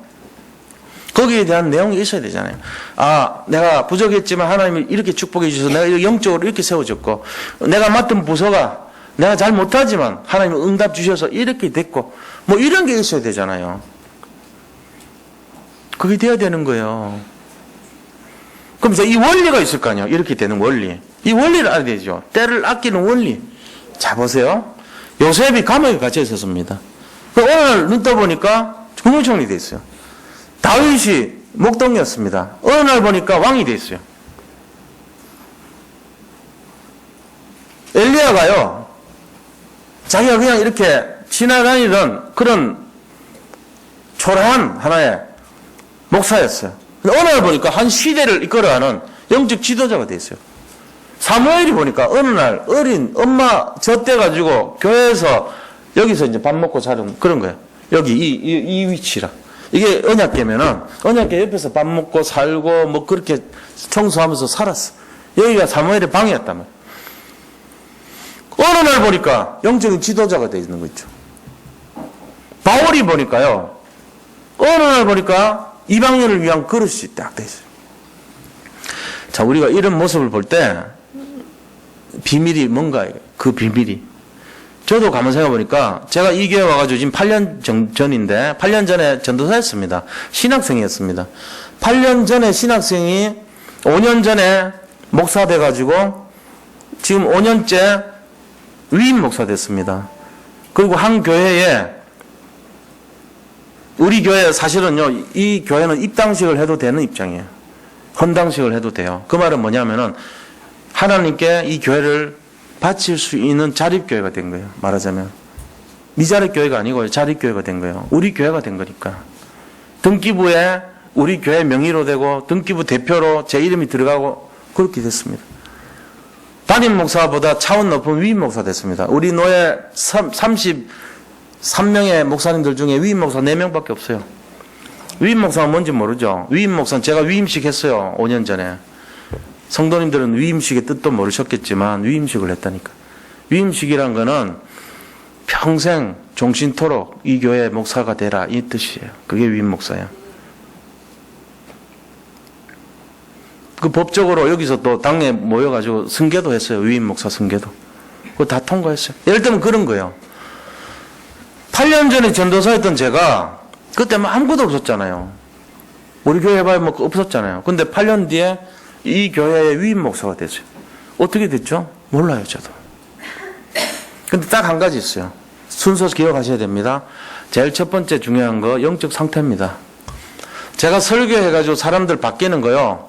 거기에 대한 내용이 있어야 되잖아요. 아, 내가 부족했지만 하나님이 이렇게 축복해 주셔서 내가 영적으로 이렇게 세워졌고, 내가 맡은 부서가 내가 잘 못하지만 하나님이 응답 주셔서 이렇게 됐고, 뭐 이런 게 있어야 되잖아요. 그게 돼야 되는 거예요. 그럼 이제 이 원리가 있을 거 아니에요. 이렇게 되는 원리. 이 원리를 알아야 되죠. 때를 아끼는 원리. 자, 보세요. 요셉이 감옥에 갇혀 있었습니다. 오늘 눈 떠보니까 국무총리 돼 있어요. 다윗이 목동이었습니다. 어느 날 보니까 왕이 돼 있어요. 엘리야가요, 자기가 그냥 이렇게 지나다니던 그런 초라한 하나의 목사였어요. 근데 어느 날 보니까 한 시대를 이끌어가는 영적 지도자가 돼 있어요. 사무엘이 보니까 어느 날 어린 엄마 젖대가지고 교회에서 여기서 이제 밥 먹고 자는 그런 거예요. 여기 이 위치라. 이게 언약궤면은 언약궤 옆에서 밥 먹고 살고 뭐 그렇게 청소하면서 살았어. 여기가 사무엘의 방이었단 말이에요. 어느 날 보니까 영적인 지도자가 되어 있는 거 있죠. 바울이 보니까요, 어느 날 보니까 이방인을 위한 그릇이 딱 되어 있어요. 자, 우리가 이런 모습을 볼 때 비밀이 뭔가, 그 비밀이. 저도 가만 생각해 보니까 제가 이 교회 와가지고 지금 8년 전인데 8년 전에 전도사였습니다. 신학생이었습니다. 8년 전에 신학생이 5년 전에 목사 돼가지고 지금 5년째 위임 목사 됐습니다. 그리고 한 교회에, 우리 교회 사실은요, 이 교회는 입당식을 해도 되는 입장이에요. 헌당식을 해도 돼요. 그 말은 뭐냐면은 하나님께 이 교회를 바칠 수 있는 자립교회가 된 거예요. 말하자면. 미자립교회가 아니고 자립교회가 된 거예요. 우리 교회가 된 거니까. 등기부에 우리 교회 명의로 되고 등기부 대표로 제 이름이 들어가고 그렇게 됐습니다. 담임 목사보다 차원 높은 위임 목사 됐습니다. 우리 노예 33명의 목사님들 중에 위임 목사 4명밖에 없어요. 위임 목사가 뭔지 모르죠. 위임 목사는 제가 위임식 했어요. 5년 전에. 성도님들은 위임식의 뜻도 모르셨겠지만 위임식을 했다니까. 위임식이란 거는 평생 종신토록 이 교회 목사가 되라 이 뜻이에요. 그게 위임 목사예요. 그 법적으로 여기서 또 당에 모여가지고 승계도 했어요. 위임 목사 승계도. 그거 다 통과했어요. 예를 들면 그런 거예요. 8년 전에 전도사였던 제가 그때 뭐 아무것도 없었잖아요. 우리 교회 해봐야 뭐 없었잖아요. 근데 8년 뒤에 이 교회의 위임 목사가 됐어요. 어떻게 됐죠? 몰라요, 저도. 근데 딱 한 가지 있어요. 순서 기억하셔야 됩니다. 제일 첫 번째 중요한 거 영적 상태입니다. 제가 설교해가지고 사람들 바뀌는 거요.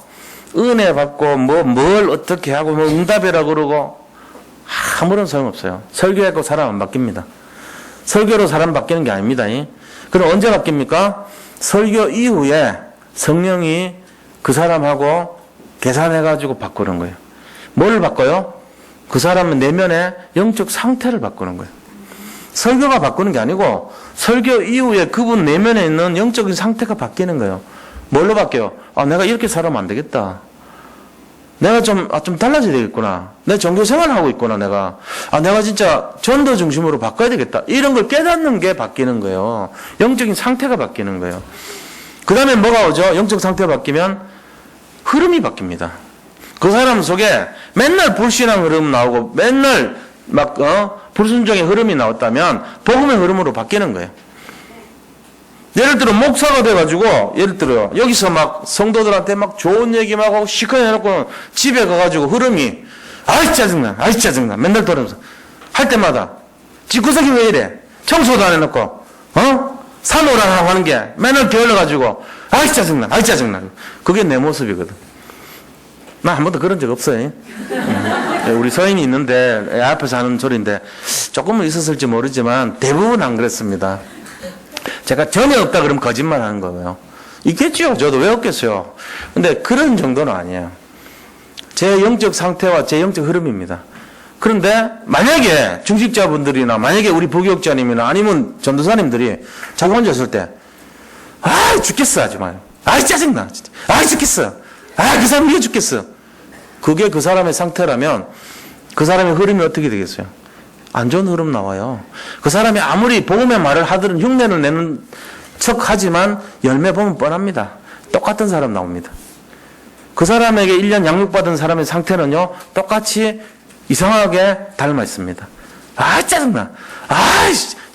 은혜 받고 뭘 어떻게 하고 뭐 응답이라 그러고 아무런 소용없어요. 설교했고 사람 안 바뀝니다. 설교로 사람 바뀌는 게 아닙니다. 그럼 언제 바뀝니까? 설교 이후에 성령이 그 사람하고 계산해가지고 바꾸는 거예요. 뭘 바꿔요? 그 사람의 내면의 영적 상태를 바꾸는 거예요. 설교가 바꾸는 게 아니고 설교 이후에 그분 내면에 있는 영적인 상태가 바뀌는 거예요. 뭘로 바뀌어요? 아, 내가 이렇게 살아면 안 되겠다. 내가 좀 달라져야 되겠구나. 내 종교 생활을 하고 있구나, 내가. 아, 내가 진짜 전도 중심으로 바꿔야 되겠다. 이런 걸 깨닫는 게 바뀌는 거예요. 영적인 상태가 바뀌는 거예요. 그 다음에 뭐가 오죠? 영적 상태가 바뀌면 흐름이 바뀝니다. 그 사람 속에 맨날 불신앙 흐름 나오고 맨날 불순종의 흐름이 나왔다면 복음의 흐름으로 바뀌는 거예요. 예를 들어 목사가 돼가지고 예를 들어 여기서 막 성도들한테 막 좋은 얘기 막 하고 시커니 해놓고 집에 가가지고 흐름이 아이 짜증나 맨날 돌아오면서 할 때마다 집구석이 왜 이래 청소도 안 해놓고 산오라라고 하는 게 맨날 게을러가지고 아이 짜증나 그게 내 모습이거든. 나 한 번도 그런 적 없어요. 우리 서인이 있는데 애 앞에서 하는 소리인데 조금은 있었을지 모르지만 대부분 안 그랬습니다. 제가 전혀 없다 그러면 거짓말 하는 거예요. 있겠죠. 저도 왜 없겠어요. 근데 그런 정도는 아니에요. 제 영적 상태와 제 영적 흐름입니다. 그런데 만약에 중직자분들이나 만약에 우리 부교육자님이나 아니면 전도사님들이 자기 혼자 있을 때 죽겠어 하지 마요. 짜증나 진짜. 죽겠어. 그 사람 미워 죽겠어. 그게 그 사람의 상태라면 그 사람의 흐름이 어떻게 되겠어요? 안 좋은 흐름 나와요. 그 사람이 아무리 복음의 말을 하든 흉내를 내는 척 하지만 열매 보면 뻔합니다. 똑같은 사람 나옵니다. 그 사람에게 1년 양육받은 사람의 상태는요, 똑같이 이상하게 닮아 있습니다. 짜증나.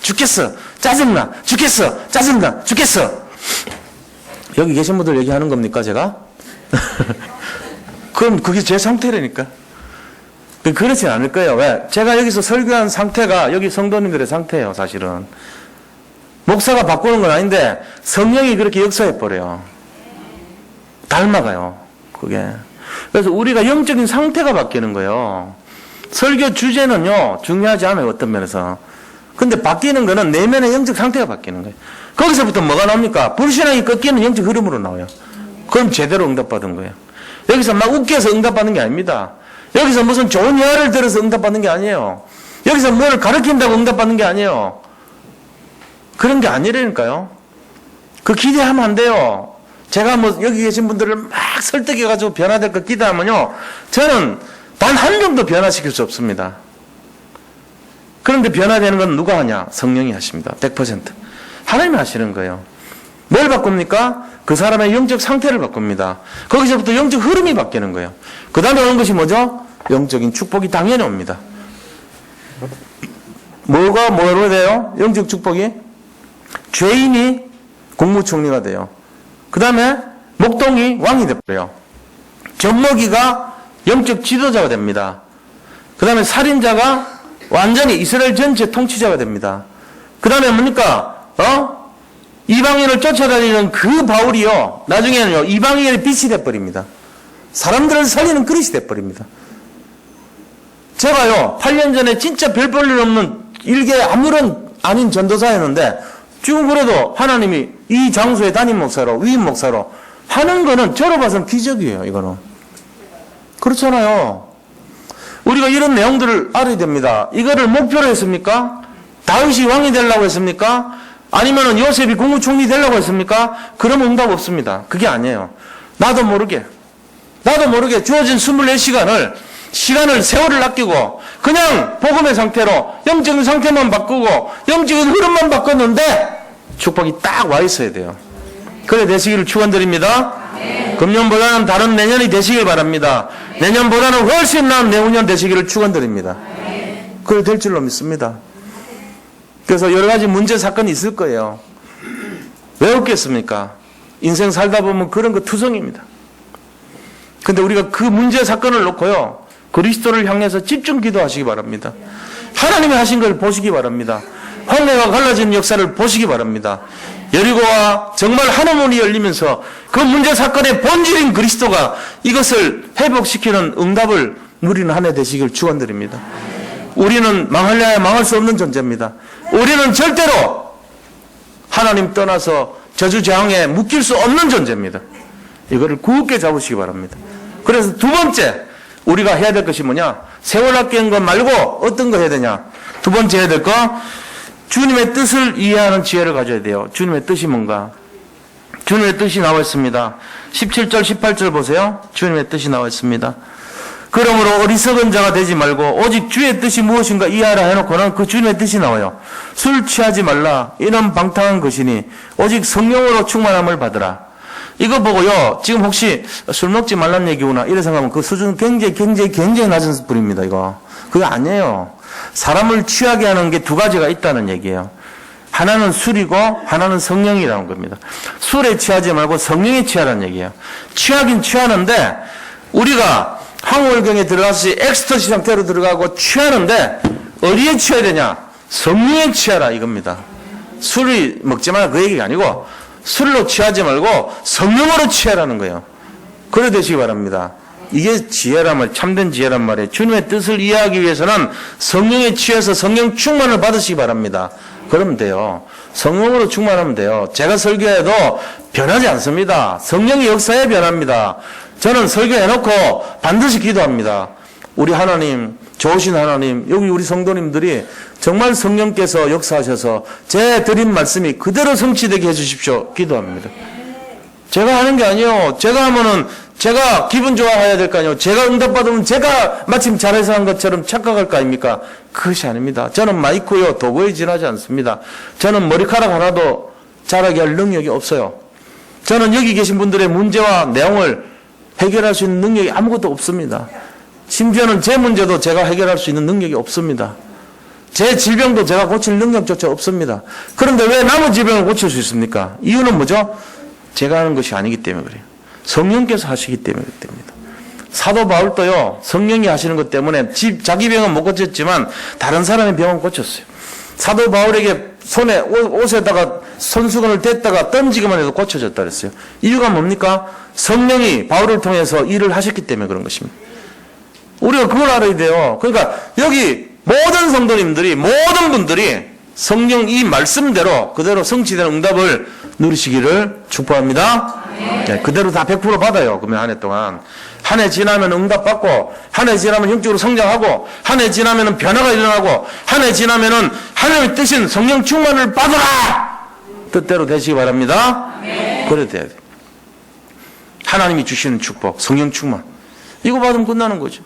죽겠어. 짜증나. 죽겠어. 짜증나. 죽겠어. 여기 계신 분들 얘기하는 겁니까, 제가? 그럼 그게 제 상태라니까. 그렇지 않을 거예요. 왜? 제가 여기서 설교한 상태가 여기 성도님들의 상태예요, 사실은. 목사가 바꾸는 건 아닌데 성령이 그렇게 역사해버려요. 닮아가요, 그게. 그래서 우리가 영적인 상태가 바뀌는 거예요. 설교 주제는요, 중요하지 않아요, 어떤 면에서. 근데 바뀌는 거는 내면의 영적 상태가 바뀌는 거예요. 거기서부터 뭐가 나옵니까? 불신앙이 꺾이는 영적 흐름으로 나와요. 그럼 제대로 응답받은 거예요. 여기서 막 웃겨서 응답받는 게 아닙니다. 여기서 무슨 좋은 예화를 들어서 응답받는 게 아니에요. 여기서 뭘 가르친다고 응답받는 게 아니에요. 그런 게 아니라니까요. 그 기대하면 안 돼요. 제가 여기 계신 분들을 막 설득해가지고 변화될 거 기대하면요, 저는 단 한 명도 변화시킬 수 없습니다. 그런데 변화되는 건 누가 하냐? 성령이 하십니다. 100%. 하나님이 하시는 거예요. 뭘 바꿉니까? 그 사람의 영적 상태를 바꿉니다. 거기서부터 영적 흐름이 바뀌는 거예요. 그 다음에 오는 것이 뭐죠? 영적인 축복이 당연히 옵니다. 뭐로 돼요? 영적 축복이? 죄인이 국무총리가 돼요. 그 다음에 목동이 왕이 돼버려요. 젖먹이가 영적 지도자가 됩니다. 그 다음에 살인자가 완전히 이스라엘 전체 통치자가 됩니다. 그 다음에 뭡니까? 이방인을 쫓아다니는 그 바울이요, 나중에는요, 이방인의 빛이 돼버립니다. 사람들을 살리는 그릇이 돼버립니다. 제가요, 8년 전에 진짜 별 볼 일 없는 일개 아무런 아닌 전도사였는데, 지금 그래도 하나님이 이 장소의 담임 목사로, 위임 목사로 하는 거는 저로 봐서는 기적이에요, 이거는. 그렇잖아요. 우리가 이런 내용들을 알아야 됩니다. 이거를 목표로 했습니까? 다윗이 왕이 되려고 했습니까? 아니면은 요셉이 국무총리 되려고 했습니까? 그러면 응답 없습니다. 그게 아니에요. 나도 모르게 주어진 24시간을, 세월을 아끼고 그냥 복음의 상태로 영적인 상태만 바꾸고 영적인 흐름만 바꿨는데 축복이 딱 와 있어야 돼요. 그래 되시기를 축원드립니다. 금년보다는 다른 내년이 되시길 바랍니다. 내년보다는 훨씬 나은 내후년 되시기를 축원드립니다. 그래 될 줄로 믿습니다. 그래서 여러 가지 문제 사건이 있을 거예요. 왜 없겠습니까? 인생 살다 보면 그런 거 투성입니다. 근데 우리가 그 문제 사건을 놓고요, 그리스도를 향해서 집중 기도하시기 바랍니다. 하나님이 하신 걸 보시기 바랍니다. 황해가 갈라진 역사를 보시기 바랍니다. 여리고와 정말 하나문이 열리면서 그 문제 사건의 본질인 그리스도가 이것을 회복시키는 응답을 누리는 한 해 되시길 축원드립니다. 우리는 망하려야 망할 수 없는 존재입니다. 우리는 절대로 하나님 떠나서 저주재앙에 묶일 수 없는 존재입니다. 이거를 굳게 잡으시기 바랍니다. 그래서 두 번째 우리가 해야 될 것이 뭐냐? 세월 아끼는 것 말고 어떤 거 해야 되냐? 두 번째 해야 될 거, 주님의 뜻을 이해하는 지혜를 가져야 돼요. 주님의 뜻이 뭔가? 주님의 뜻이 나와 있습니다. 17절 18절 보세요. 주님의 뜻이 나와 있습니다. 그러므로 어리석은 자가 되지 말고 오직 주의 뜻이 무엇인가 이해하라 해놓고는 그 주님의 뜻이 나와요. 술 취하지 말라. 이는 방탕한 것이니 오직 성령으로 충만함을 받으라. 이거 보고요, 지금 혹시 술 먹지 말란 얘기구나 이래 생각하면 그 수준 굉장히 낮은 분입니다. 이거 그거 아니에요. 사람을 취하게 하는 게 두 가지가 있다는 얘기예요. 하나는 술이고 하나는 성령이라는 겁니다. 술에 취하지 말고 성령에 취하라는 얘기예요. 취하긴 취하는데 우리가 황홀경에 들어가서 엑스터시 상태로 들어가고 취하는데 어디에 취해야 되냐? 성령에 취하라 이겁니다. 술을 먹지 마라 그 얘기가 아니고 술로 취하지 말고 성령으로 취하라는 거예요. 그래 되시기 바랍니다. 이게 지혜란 말, 참된 지혜란 말이에요. 주님의 뜻을 이해하기 위해서는 성령에 취해서 성령 충만을 받으시기 바랍니다. 그러면 돼요. 성령으로 충만하면 돼요. 제가 설교해도 변하지 않습니다. 성령의 역사에 변합니다. 저는 설교해놓고 반드시 기도합니다. 우리 하나님, 좋으신 하나님, 여기 우리 성도님들이 정말 성령께서 역사하셔서 제 드린 말씀이 그대로 성취되게 해주십시오. 기도합니다. 제가 하는 게 아니에요. 제가 하면은 제가 기분 좋아해야 될 거 아니에요. 제가 응답받으면 제가 마침 잘해서 한 것처럼 착각할 거 아닙니까? 그것이 아닙니다. 저는 마이크요 도구에 지나지 않습니다. 저는 머리카락 하나도 자라게 할 능력이 없어요. 저는 여기 계신 분들의 문제와 내용을 해결할 수 있는 능력이 아무것도 없습니다. 심지어는 제 문제도 제가 해결할 수 있는 능력이 없습니다. 제 질병도 제가 고칠 능력조차 없습니다. 그런데 왜 남의 질병을 고칠 수 있습니까? 이유는 뭐죠? 제가 하는 것이 아니기 때문에 그래요. 성령께서 하시기 때문에 그렇습니다. 사도 바울도요, 성령이 하시는 것 때문에 자기 병은 못 고쳤지만 다른 사람의 병은 고쳤어요. 사도 바울에게 손에 옷에다가 손수건을 댔다가 던지기만 해도 고쳐졌다 그랬어요. 이유가 뭡니까? 성령이 바울을 통해서 일을 하셨기 때문에 그런 것입니다. 우리가 그걸 알아야 돼요. 그러니까 여기 모든 성도님들이, 모든 분들이 성령 이 말씀대로 그대로 성취된 응답을 누리시기를 축복합니다. 네, 그대로 다 100% 받아요. 그러면 한 해 동안. 한 해 지나면 응답받고, 한 해 지나면 영적으로 성장하고, 한 해 지나면 변화가 일어나고, 한 해 지나면 하나님의 뜻인 성령 충만을 받아라! 뜻대로 되시기 바랍니다. 그래도 돼야 돼요. 하나님이 주시는 축복, 성령 충만. 이거 받으면 끝나는 거죠.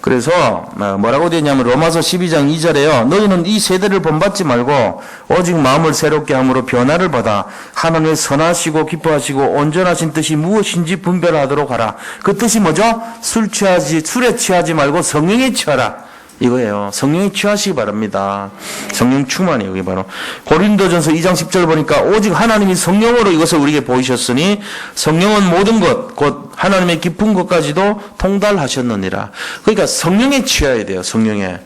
그래서 뭐라고 되냐면 로마서 12장 2절에요. 너희는 이 세대를 본받지 말고 오직 마음을 새롭게 함으로 변화를 받아 하나님의 선하시고 기뻐하시고 온전하신 뜻이 무엇인지 분별하도록 하라. 그 뜻이 뭐죠? 술에 취하지 말고 성령에 취하라. 이거예요. 성령에 취하시기 바랍니다. 성령 충만이 여기 바로 고린도전서 2장 10절 보니까 오직 하나님이 성령으로 이것을 우리에게 보이셨으니 성령은 모든 것 곧 하나님의 깊은 것까지도 통달하셨느니라. 그러니까 성령에 취해야 돼요. 성령에.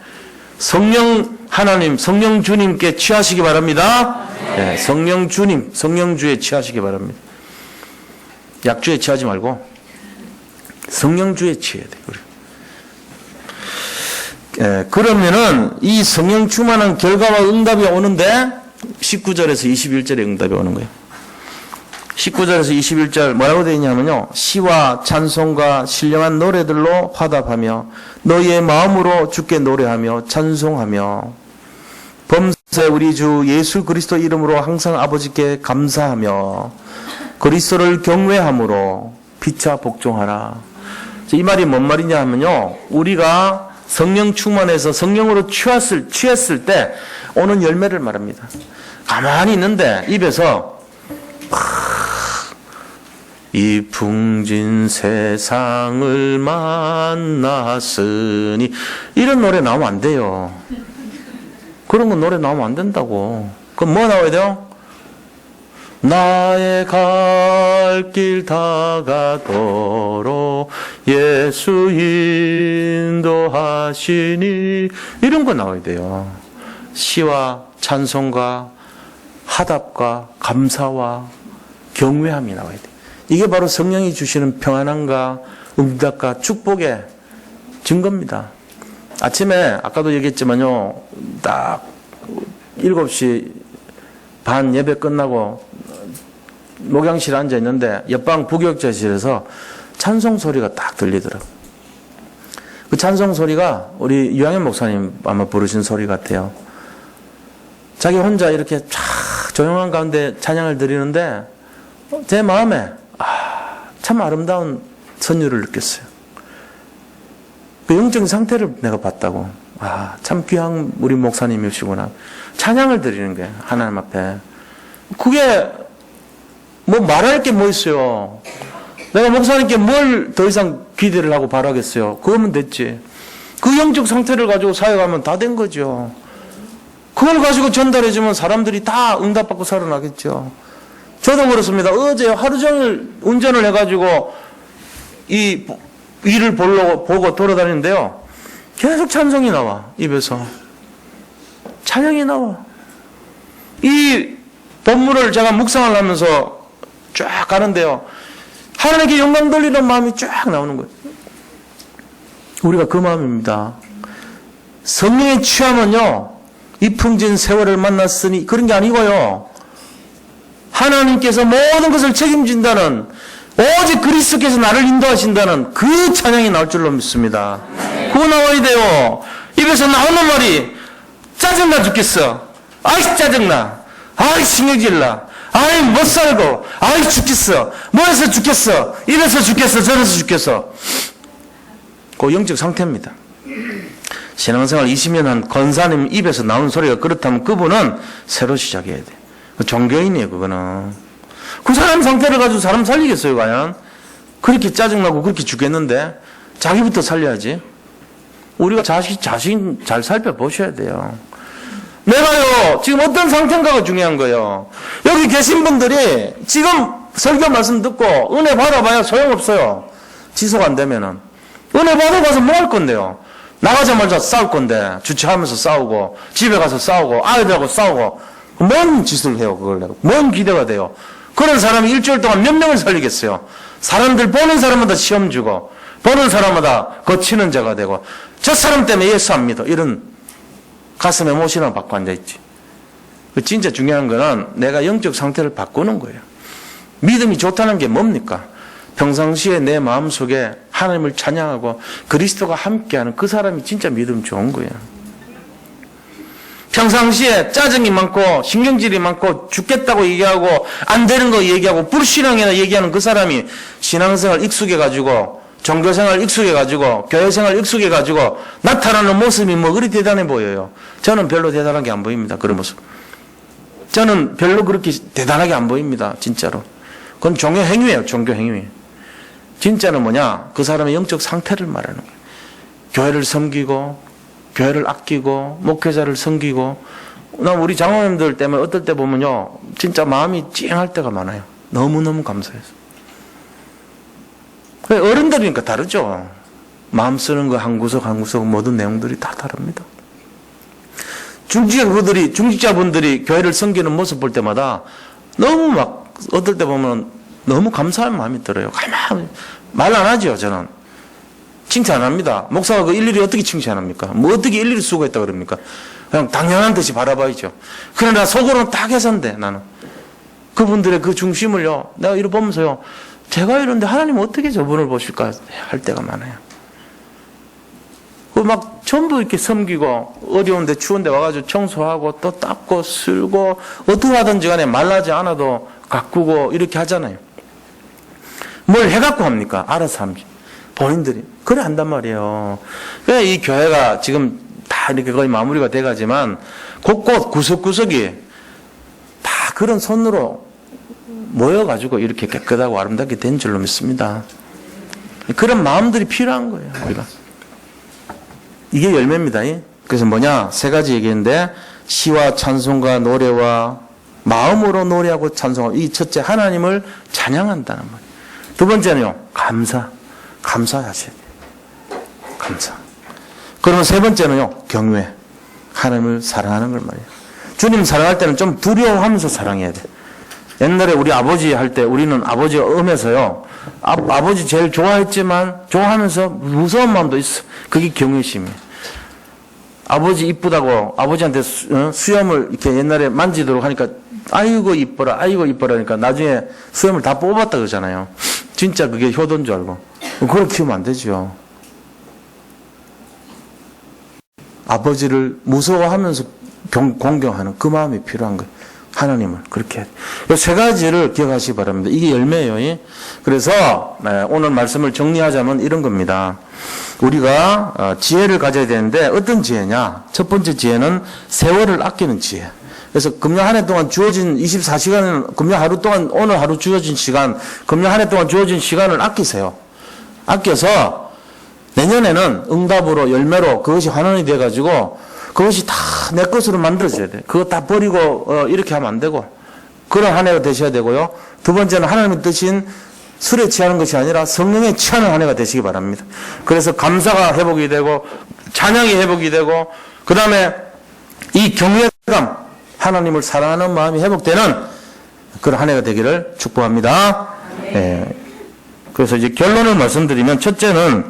성령 하나님, 성령 주님께 취하시기 바랍니다. 네, 성령 주님, 성령주에 취하시기 바랍니다. 약주에 취하지 말고 성령주에 취해야 돼요. 예, 그러면은 이 성령 충만한 결과와 응답이 오는데 19절에서 21절에 응답이 오는 거예요. 19절에서 21절 뭐라고 되어 있냐면요. 시와 찬송과 신령한 노래들로 화답하며 너희의 마음으로 주께 노래하며 찬송하며 범세 우리 주 예수 그리스도 이름으로 항상 아버지께 감사하며 그리스도를 경외함으로 피차 복종하라. 이 말이 뭔 말이냐 하면요. 우리가 성령 충만해서 성령으로 취했을 때 오는 열매를 말합니다. 가만히 있는데 입에서 이 풍진 세상을 만났으니 이런 노래 나오면 안 돼요. 그런 건 노래 나오면 안 된다고. 그럼 뭐 나와야 돼요? 나의 갈 길 다가도록 예수 인도하시니 이런 거 나와야 돼요. 시와 찬송과 화답과 감사와 경외함이 나와야 돼요. 이게 바로 성령이 주시는 평안함과 응답과 축복의 증거입니다. 아침에 아까도 얘기했지만요. 딱 7시 반 예배 끝나고 목양실에 앉아 있는데 옆방 부교육자실에서 찬송 소리가 딱 들리더라고요. 그 찬송 소리가 우리 유양현 목사님 아마 부르신 소리 같아요. 자기 혼자 이렇게 쫙 조용한 가운데 찬양을 드리는데 제 마음에 참 아름다운 선율을 느꼈어요. 그 영적 상태를 내가 봤다고. 참 귀한 우리 목사님이시구나. 찬양을 드리는 거예요. 하나님 앞에. 그게 뭐 말할 게 뭐 있어요. 내가 목사님께 뭘 더 이상 기대를 하고 바라겠어요. 그거면 됐지. 그 영적 상태를 가지고 사역하면 다 된 거죠. 그걸 가지고 전달해주면 사람들이 다 응답받고 살아나겠죠. 저도 그렇습니다. 어제 하루 종일 운전을 해가지고 이 일을 보고 돌아다니는데요. 계속 찬송이 나와, 입에서. 찬양이 나와. 이 본문을 제가 묵상을 하면서 쫙 가는데요. 하나님께 영광 돌리는 마음이 쫙 나오는 거예요. 우리가 그 마음입니다. 성령에 취하면요, 이 풍진 세월을 만났으니 그런 게 아니고요. 하나님께서 모든 것을 책임진다는, 오직 그리스도께서 나를 인도하신다는 그 찬양이 나올 줄로 믿습니다. 그거 나와야 돼요. 입에서 나오는 말이 짜증나 죽겠어. 아이 짜증나. 아이 신경질나. 아이 못 살고. 아이 죽겠어. 뭐해서 죽겠어. 이래서 죽겠어. 저래서 죽겠어. 그 영적 상태입니다. 신앙생활 20년 한 권사님 입에서 나오는 소리가 그렇다면 그분은 새로 시작해야 돼. 종교인이에요, 그거는. 그 사람 상태를 가지고 사람 살리겠어요, 과연? 그렇게 짜증나고 그렇게 죽겠는데 자기부터 살려야지. 우리가 자신 잘 살펴보셔야 돼요. 내가요, 지금 어떤 상태인가가 중요한 거예요. 여기 계신 분들이 지금 설교 말씀 듣고 은혜 받아봐야 소용없어요. 지속 안 되면은. 은혜 받아가서 뭐 할 건데요? 나가자마자 싸울 건데, 주차하면서 싸우고, 집에 가서 싸우고, 아이들하고 싸우고, 뭔 짓을 해요, 그걸. 뭔 기대가 돼요? 그런 사람이 일주일 동안 몇 명을 살리겠어요? 사람들 보는 사람마다 시험 주고, 보는 사람마다 거치는 자가 되고, 저 사람 때문에 예수 안 믿어. 이런 가슴에 못이나 받고 앉아있지. 진짜 중요한 거는 내가 영적 상태를 바꾸는 거예요. 믿음이 좋다는 게 뭡니까? 평상시에 내 마음속에 하나님을 찬양하고 그리스도가 함께하는 그 사람이 진짜 믿음 좋은 거예요. 평상시에 짜증이 많고 신경질이 많고 죽겠다고 얘기하고 안 되는 거 얘기하고 불신앙이나 얘기하는 그 사람이 신앙생활 익숙해가지고 종교생활 익숙해가지고 교회생활 익숙해가지고 나타나는 모습이 뭐 그리 대단해 보여요. 저는 별로 대단하게 안 보입니다. 그런 모습. 저는 별로 그렇게 대단하게 안 보입니다. 진짜로. 그건 종교 행위예요. 종교 행위. 진짜는 뭐냐? 그 사람의 영적 상태를 말하는 거예요. 교회를 섬기고 교회를 아끼고 목회자를 섬기고. 난 우리 장로님들 때문에 어떨 때 보면요, 진짜 마음이 찡할 때가 많아요. 너무너무 감사해서. 어른들이니까 다르죠. 마음 쓰는 거 한 구석 한 구석 모든 내용들이 다 다릅니다. 중직자분들이 교회를 섬기는 모습 볼 때마다 너무 막 어떨 때 보면 너무 감사한 마음이 들어요. 가만히 말 안 하죠. 저는 칭찬 안 합니다. 목사가 그 일일이 어떻게 칭찬합니까? 뭐 어떻게 일일이 수고했다 그럽니까? 그냥 당연한 듯이 바라봐야죠. 그러나 속으로는 딱 해서인데 나는 그분들의 그 중심을요, 내가 이러 보면서요, 제가 이런데 하나님 어떻게 저분을 보실까 할 때가 많아요. 그 막 전부 이렇게 섬기고 어려운데 추운데 와가지고 청소하고 또 닦고 쓸고 어떻게 하든지 간에 말라지 않아도 가꾸고 이렇게 하잖아요. 뭘 해갖고 합니까? 알아서 합니다. 본인들이 그래 한단 말이에요. 그래 이 교회가 지금 다 이렇게 거의 마무리가 돼가지만 곳곳 구석구석이 다 그런 손으로 모여가지고 이렇게 깨끗하고 아름답게 된 줄로 믿습니다. 그런 마음들이 필요한 거예요. 우리가 이게 열매입니다. 그래서 뭐냐? 세 가지 얘기인데 시와 찬송과 노래와 마음으로 노래하고 찬송하고, 이 첫째 하나님을 찬양한다는 말이에요. 두 번째는요, 감사하셔야 돼요. 감사. 그러면 세 번째는요, 경외. 하나님을 사랑하는 걸 말이에요. 주님 사랑할 때는 좀 두려워하면서 사랑해야 돼요. 옛날에 우리 아버지 할 때 우리는 아버지가 엄해서요, 아버지 제일 좋아했지만 좋아하면서 무서운 마음도 있어. 그게 경외심이에요. 아버지 이쁘다고 아버지한테 수염을 이렇게 옛날에 만지도록 하니까 아이고 이뻐라 아이고 이뻐라 하니까 나중에 수염을 다 뽑았다 그러잖아요. 진짜 그게 효도인 줄 알고. 그걸 키우면 안 되죠. 아버지를 무서워하면서 공경하는 그 마음이 필요한 거예요. 하나님을 그렇게 해야 돼요. 이 세 가지를 기억하시기 바랍니다. 이게 열매예요. 그래서 오늘 말씀을 정리하자면 이런 겁니다. 우리가 지혜를 가져야 되는데 어떤 지혜냐? 첫 번째 지혜는 세월을 아끼는 지혜. 그래서 금년 한 해 동안 주어진 24시간은 금년 하루 동안 오늘 하루 주어진 시간, 금년 한 해 동안 주어진 시간을 아끼세요. 아껴서 내년에는 응답으로 열매로 그것이 환원이 돼가지고 그것이 다 내 것으로 만들어져야 돼. 그거 다 버리고 이렇게 하면 안 되고 그런 한 해가 되셔야 되고요. 두 번째는 하나님의 뜻인 술에 취하는 것이 아니라 성령에 취하는 한 해가 되시기 바랍니다. 그래서 감사가 회복이 되고 찬양이 회복이 되고 그 다음에 이 경외감, 하나님을 사랑하는 마음이 회복되는 그런 한 해가 되기를 축복합니다. 예. 그래서 이제 결론을 말씀드리면 첫째는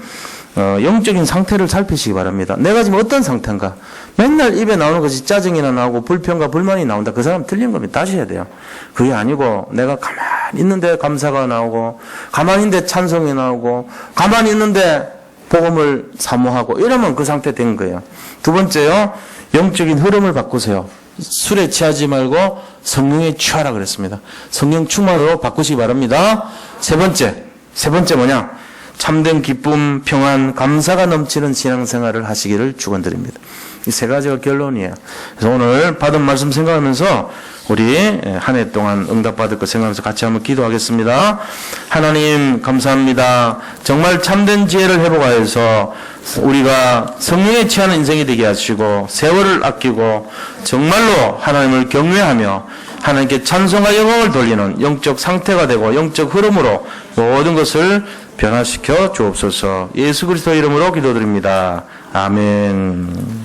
영적인 상태를 살피시기 바랍니다. 내가 지금 어떤 상태인가? 맨날 입에 나오는 것이 짜증이나 나오고 불평과 불만이 나온다. 그 사람 틀린 겁니다. 다시 해야 돼요. 그게 아니고 내가 가만히 있는데 감사가 나오고 가만히 있는데 찬송이 나오고 가만히 있는데 복음을 사모하고 이러면 그 상태 된 거예요. 두 번째요. 영적인 흐름을 바꾸세요. 술에 취하지 말고 성령에 취하라 그랬습니다. 성령 충만으로 바꾸시기 바랍니다. 세 번째 뭐냐? 참된 기쁨, 평안, 감사가 넘치는 신앙생활을 하시기를 축원드립니다. 이 세 가지가 결론이에요. 그래서 오늘 받은 말씀 생각하면서 우리 한 해 동안 응답받을 것 생각하면서 같이 한번 기도하겠습니다. 하나님 감사합니다. 정말 참된 지혜를 회복하여서 우리가 성령에 취하는 인생이 되게 하시고 세월을 아끼고 정말로 하나님을 경외하며 하나님께 찬송과 영광을 돌리는 영적 상태가 되고 영적 흐름으로 모든 것을 변화시켜 주옵소서. 예수 그리스도 이름으로 기도드립니다. 아멘.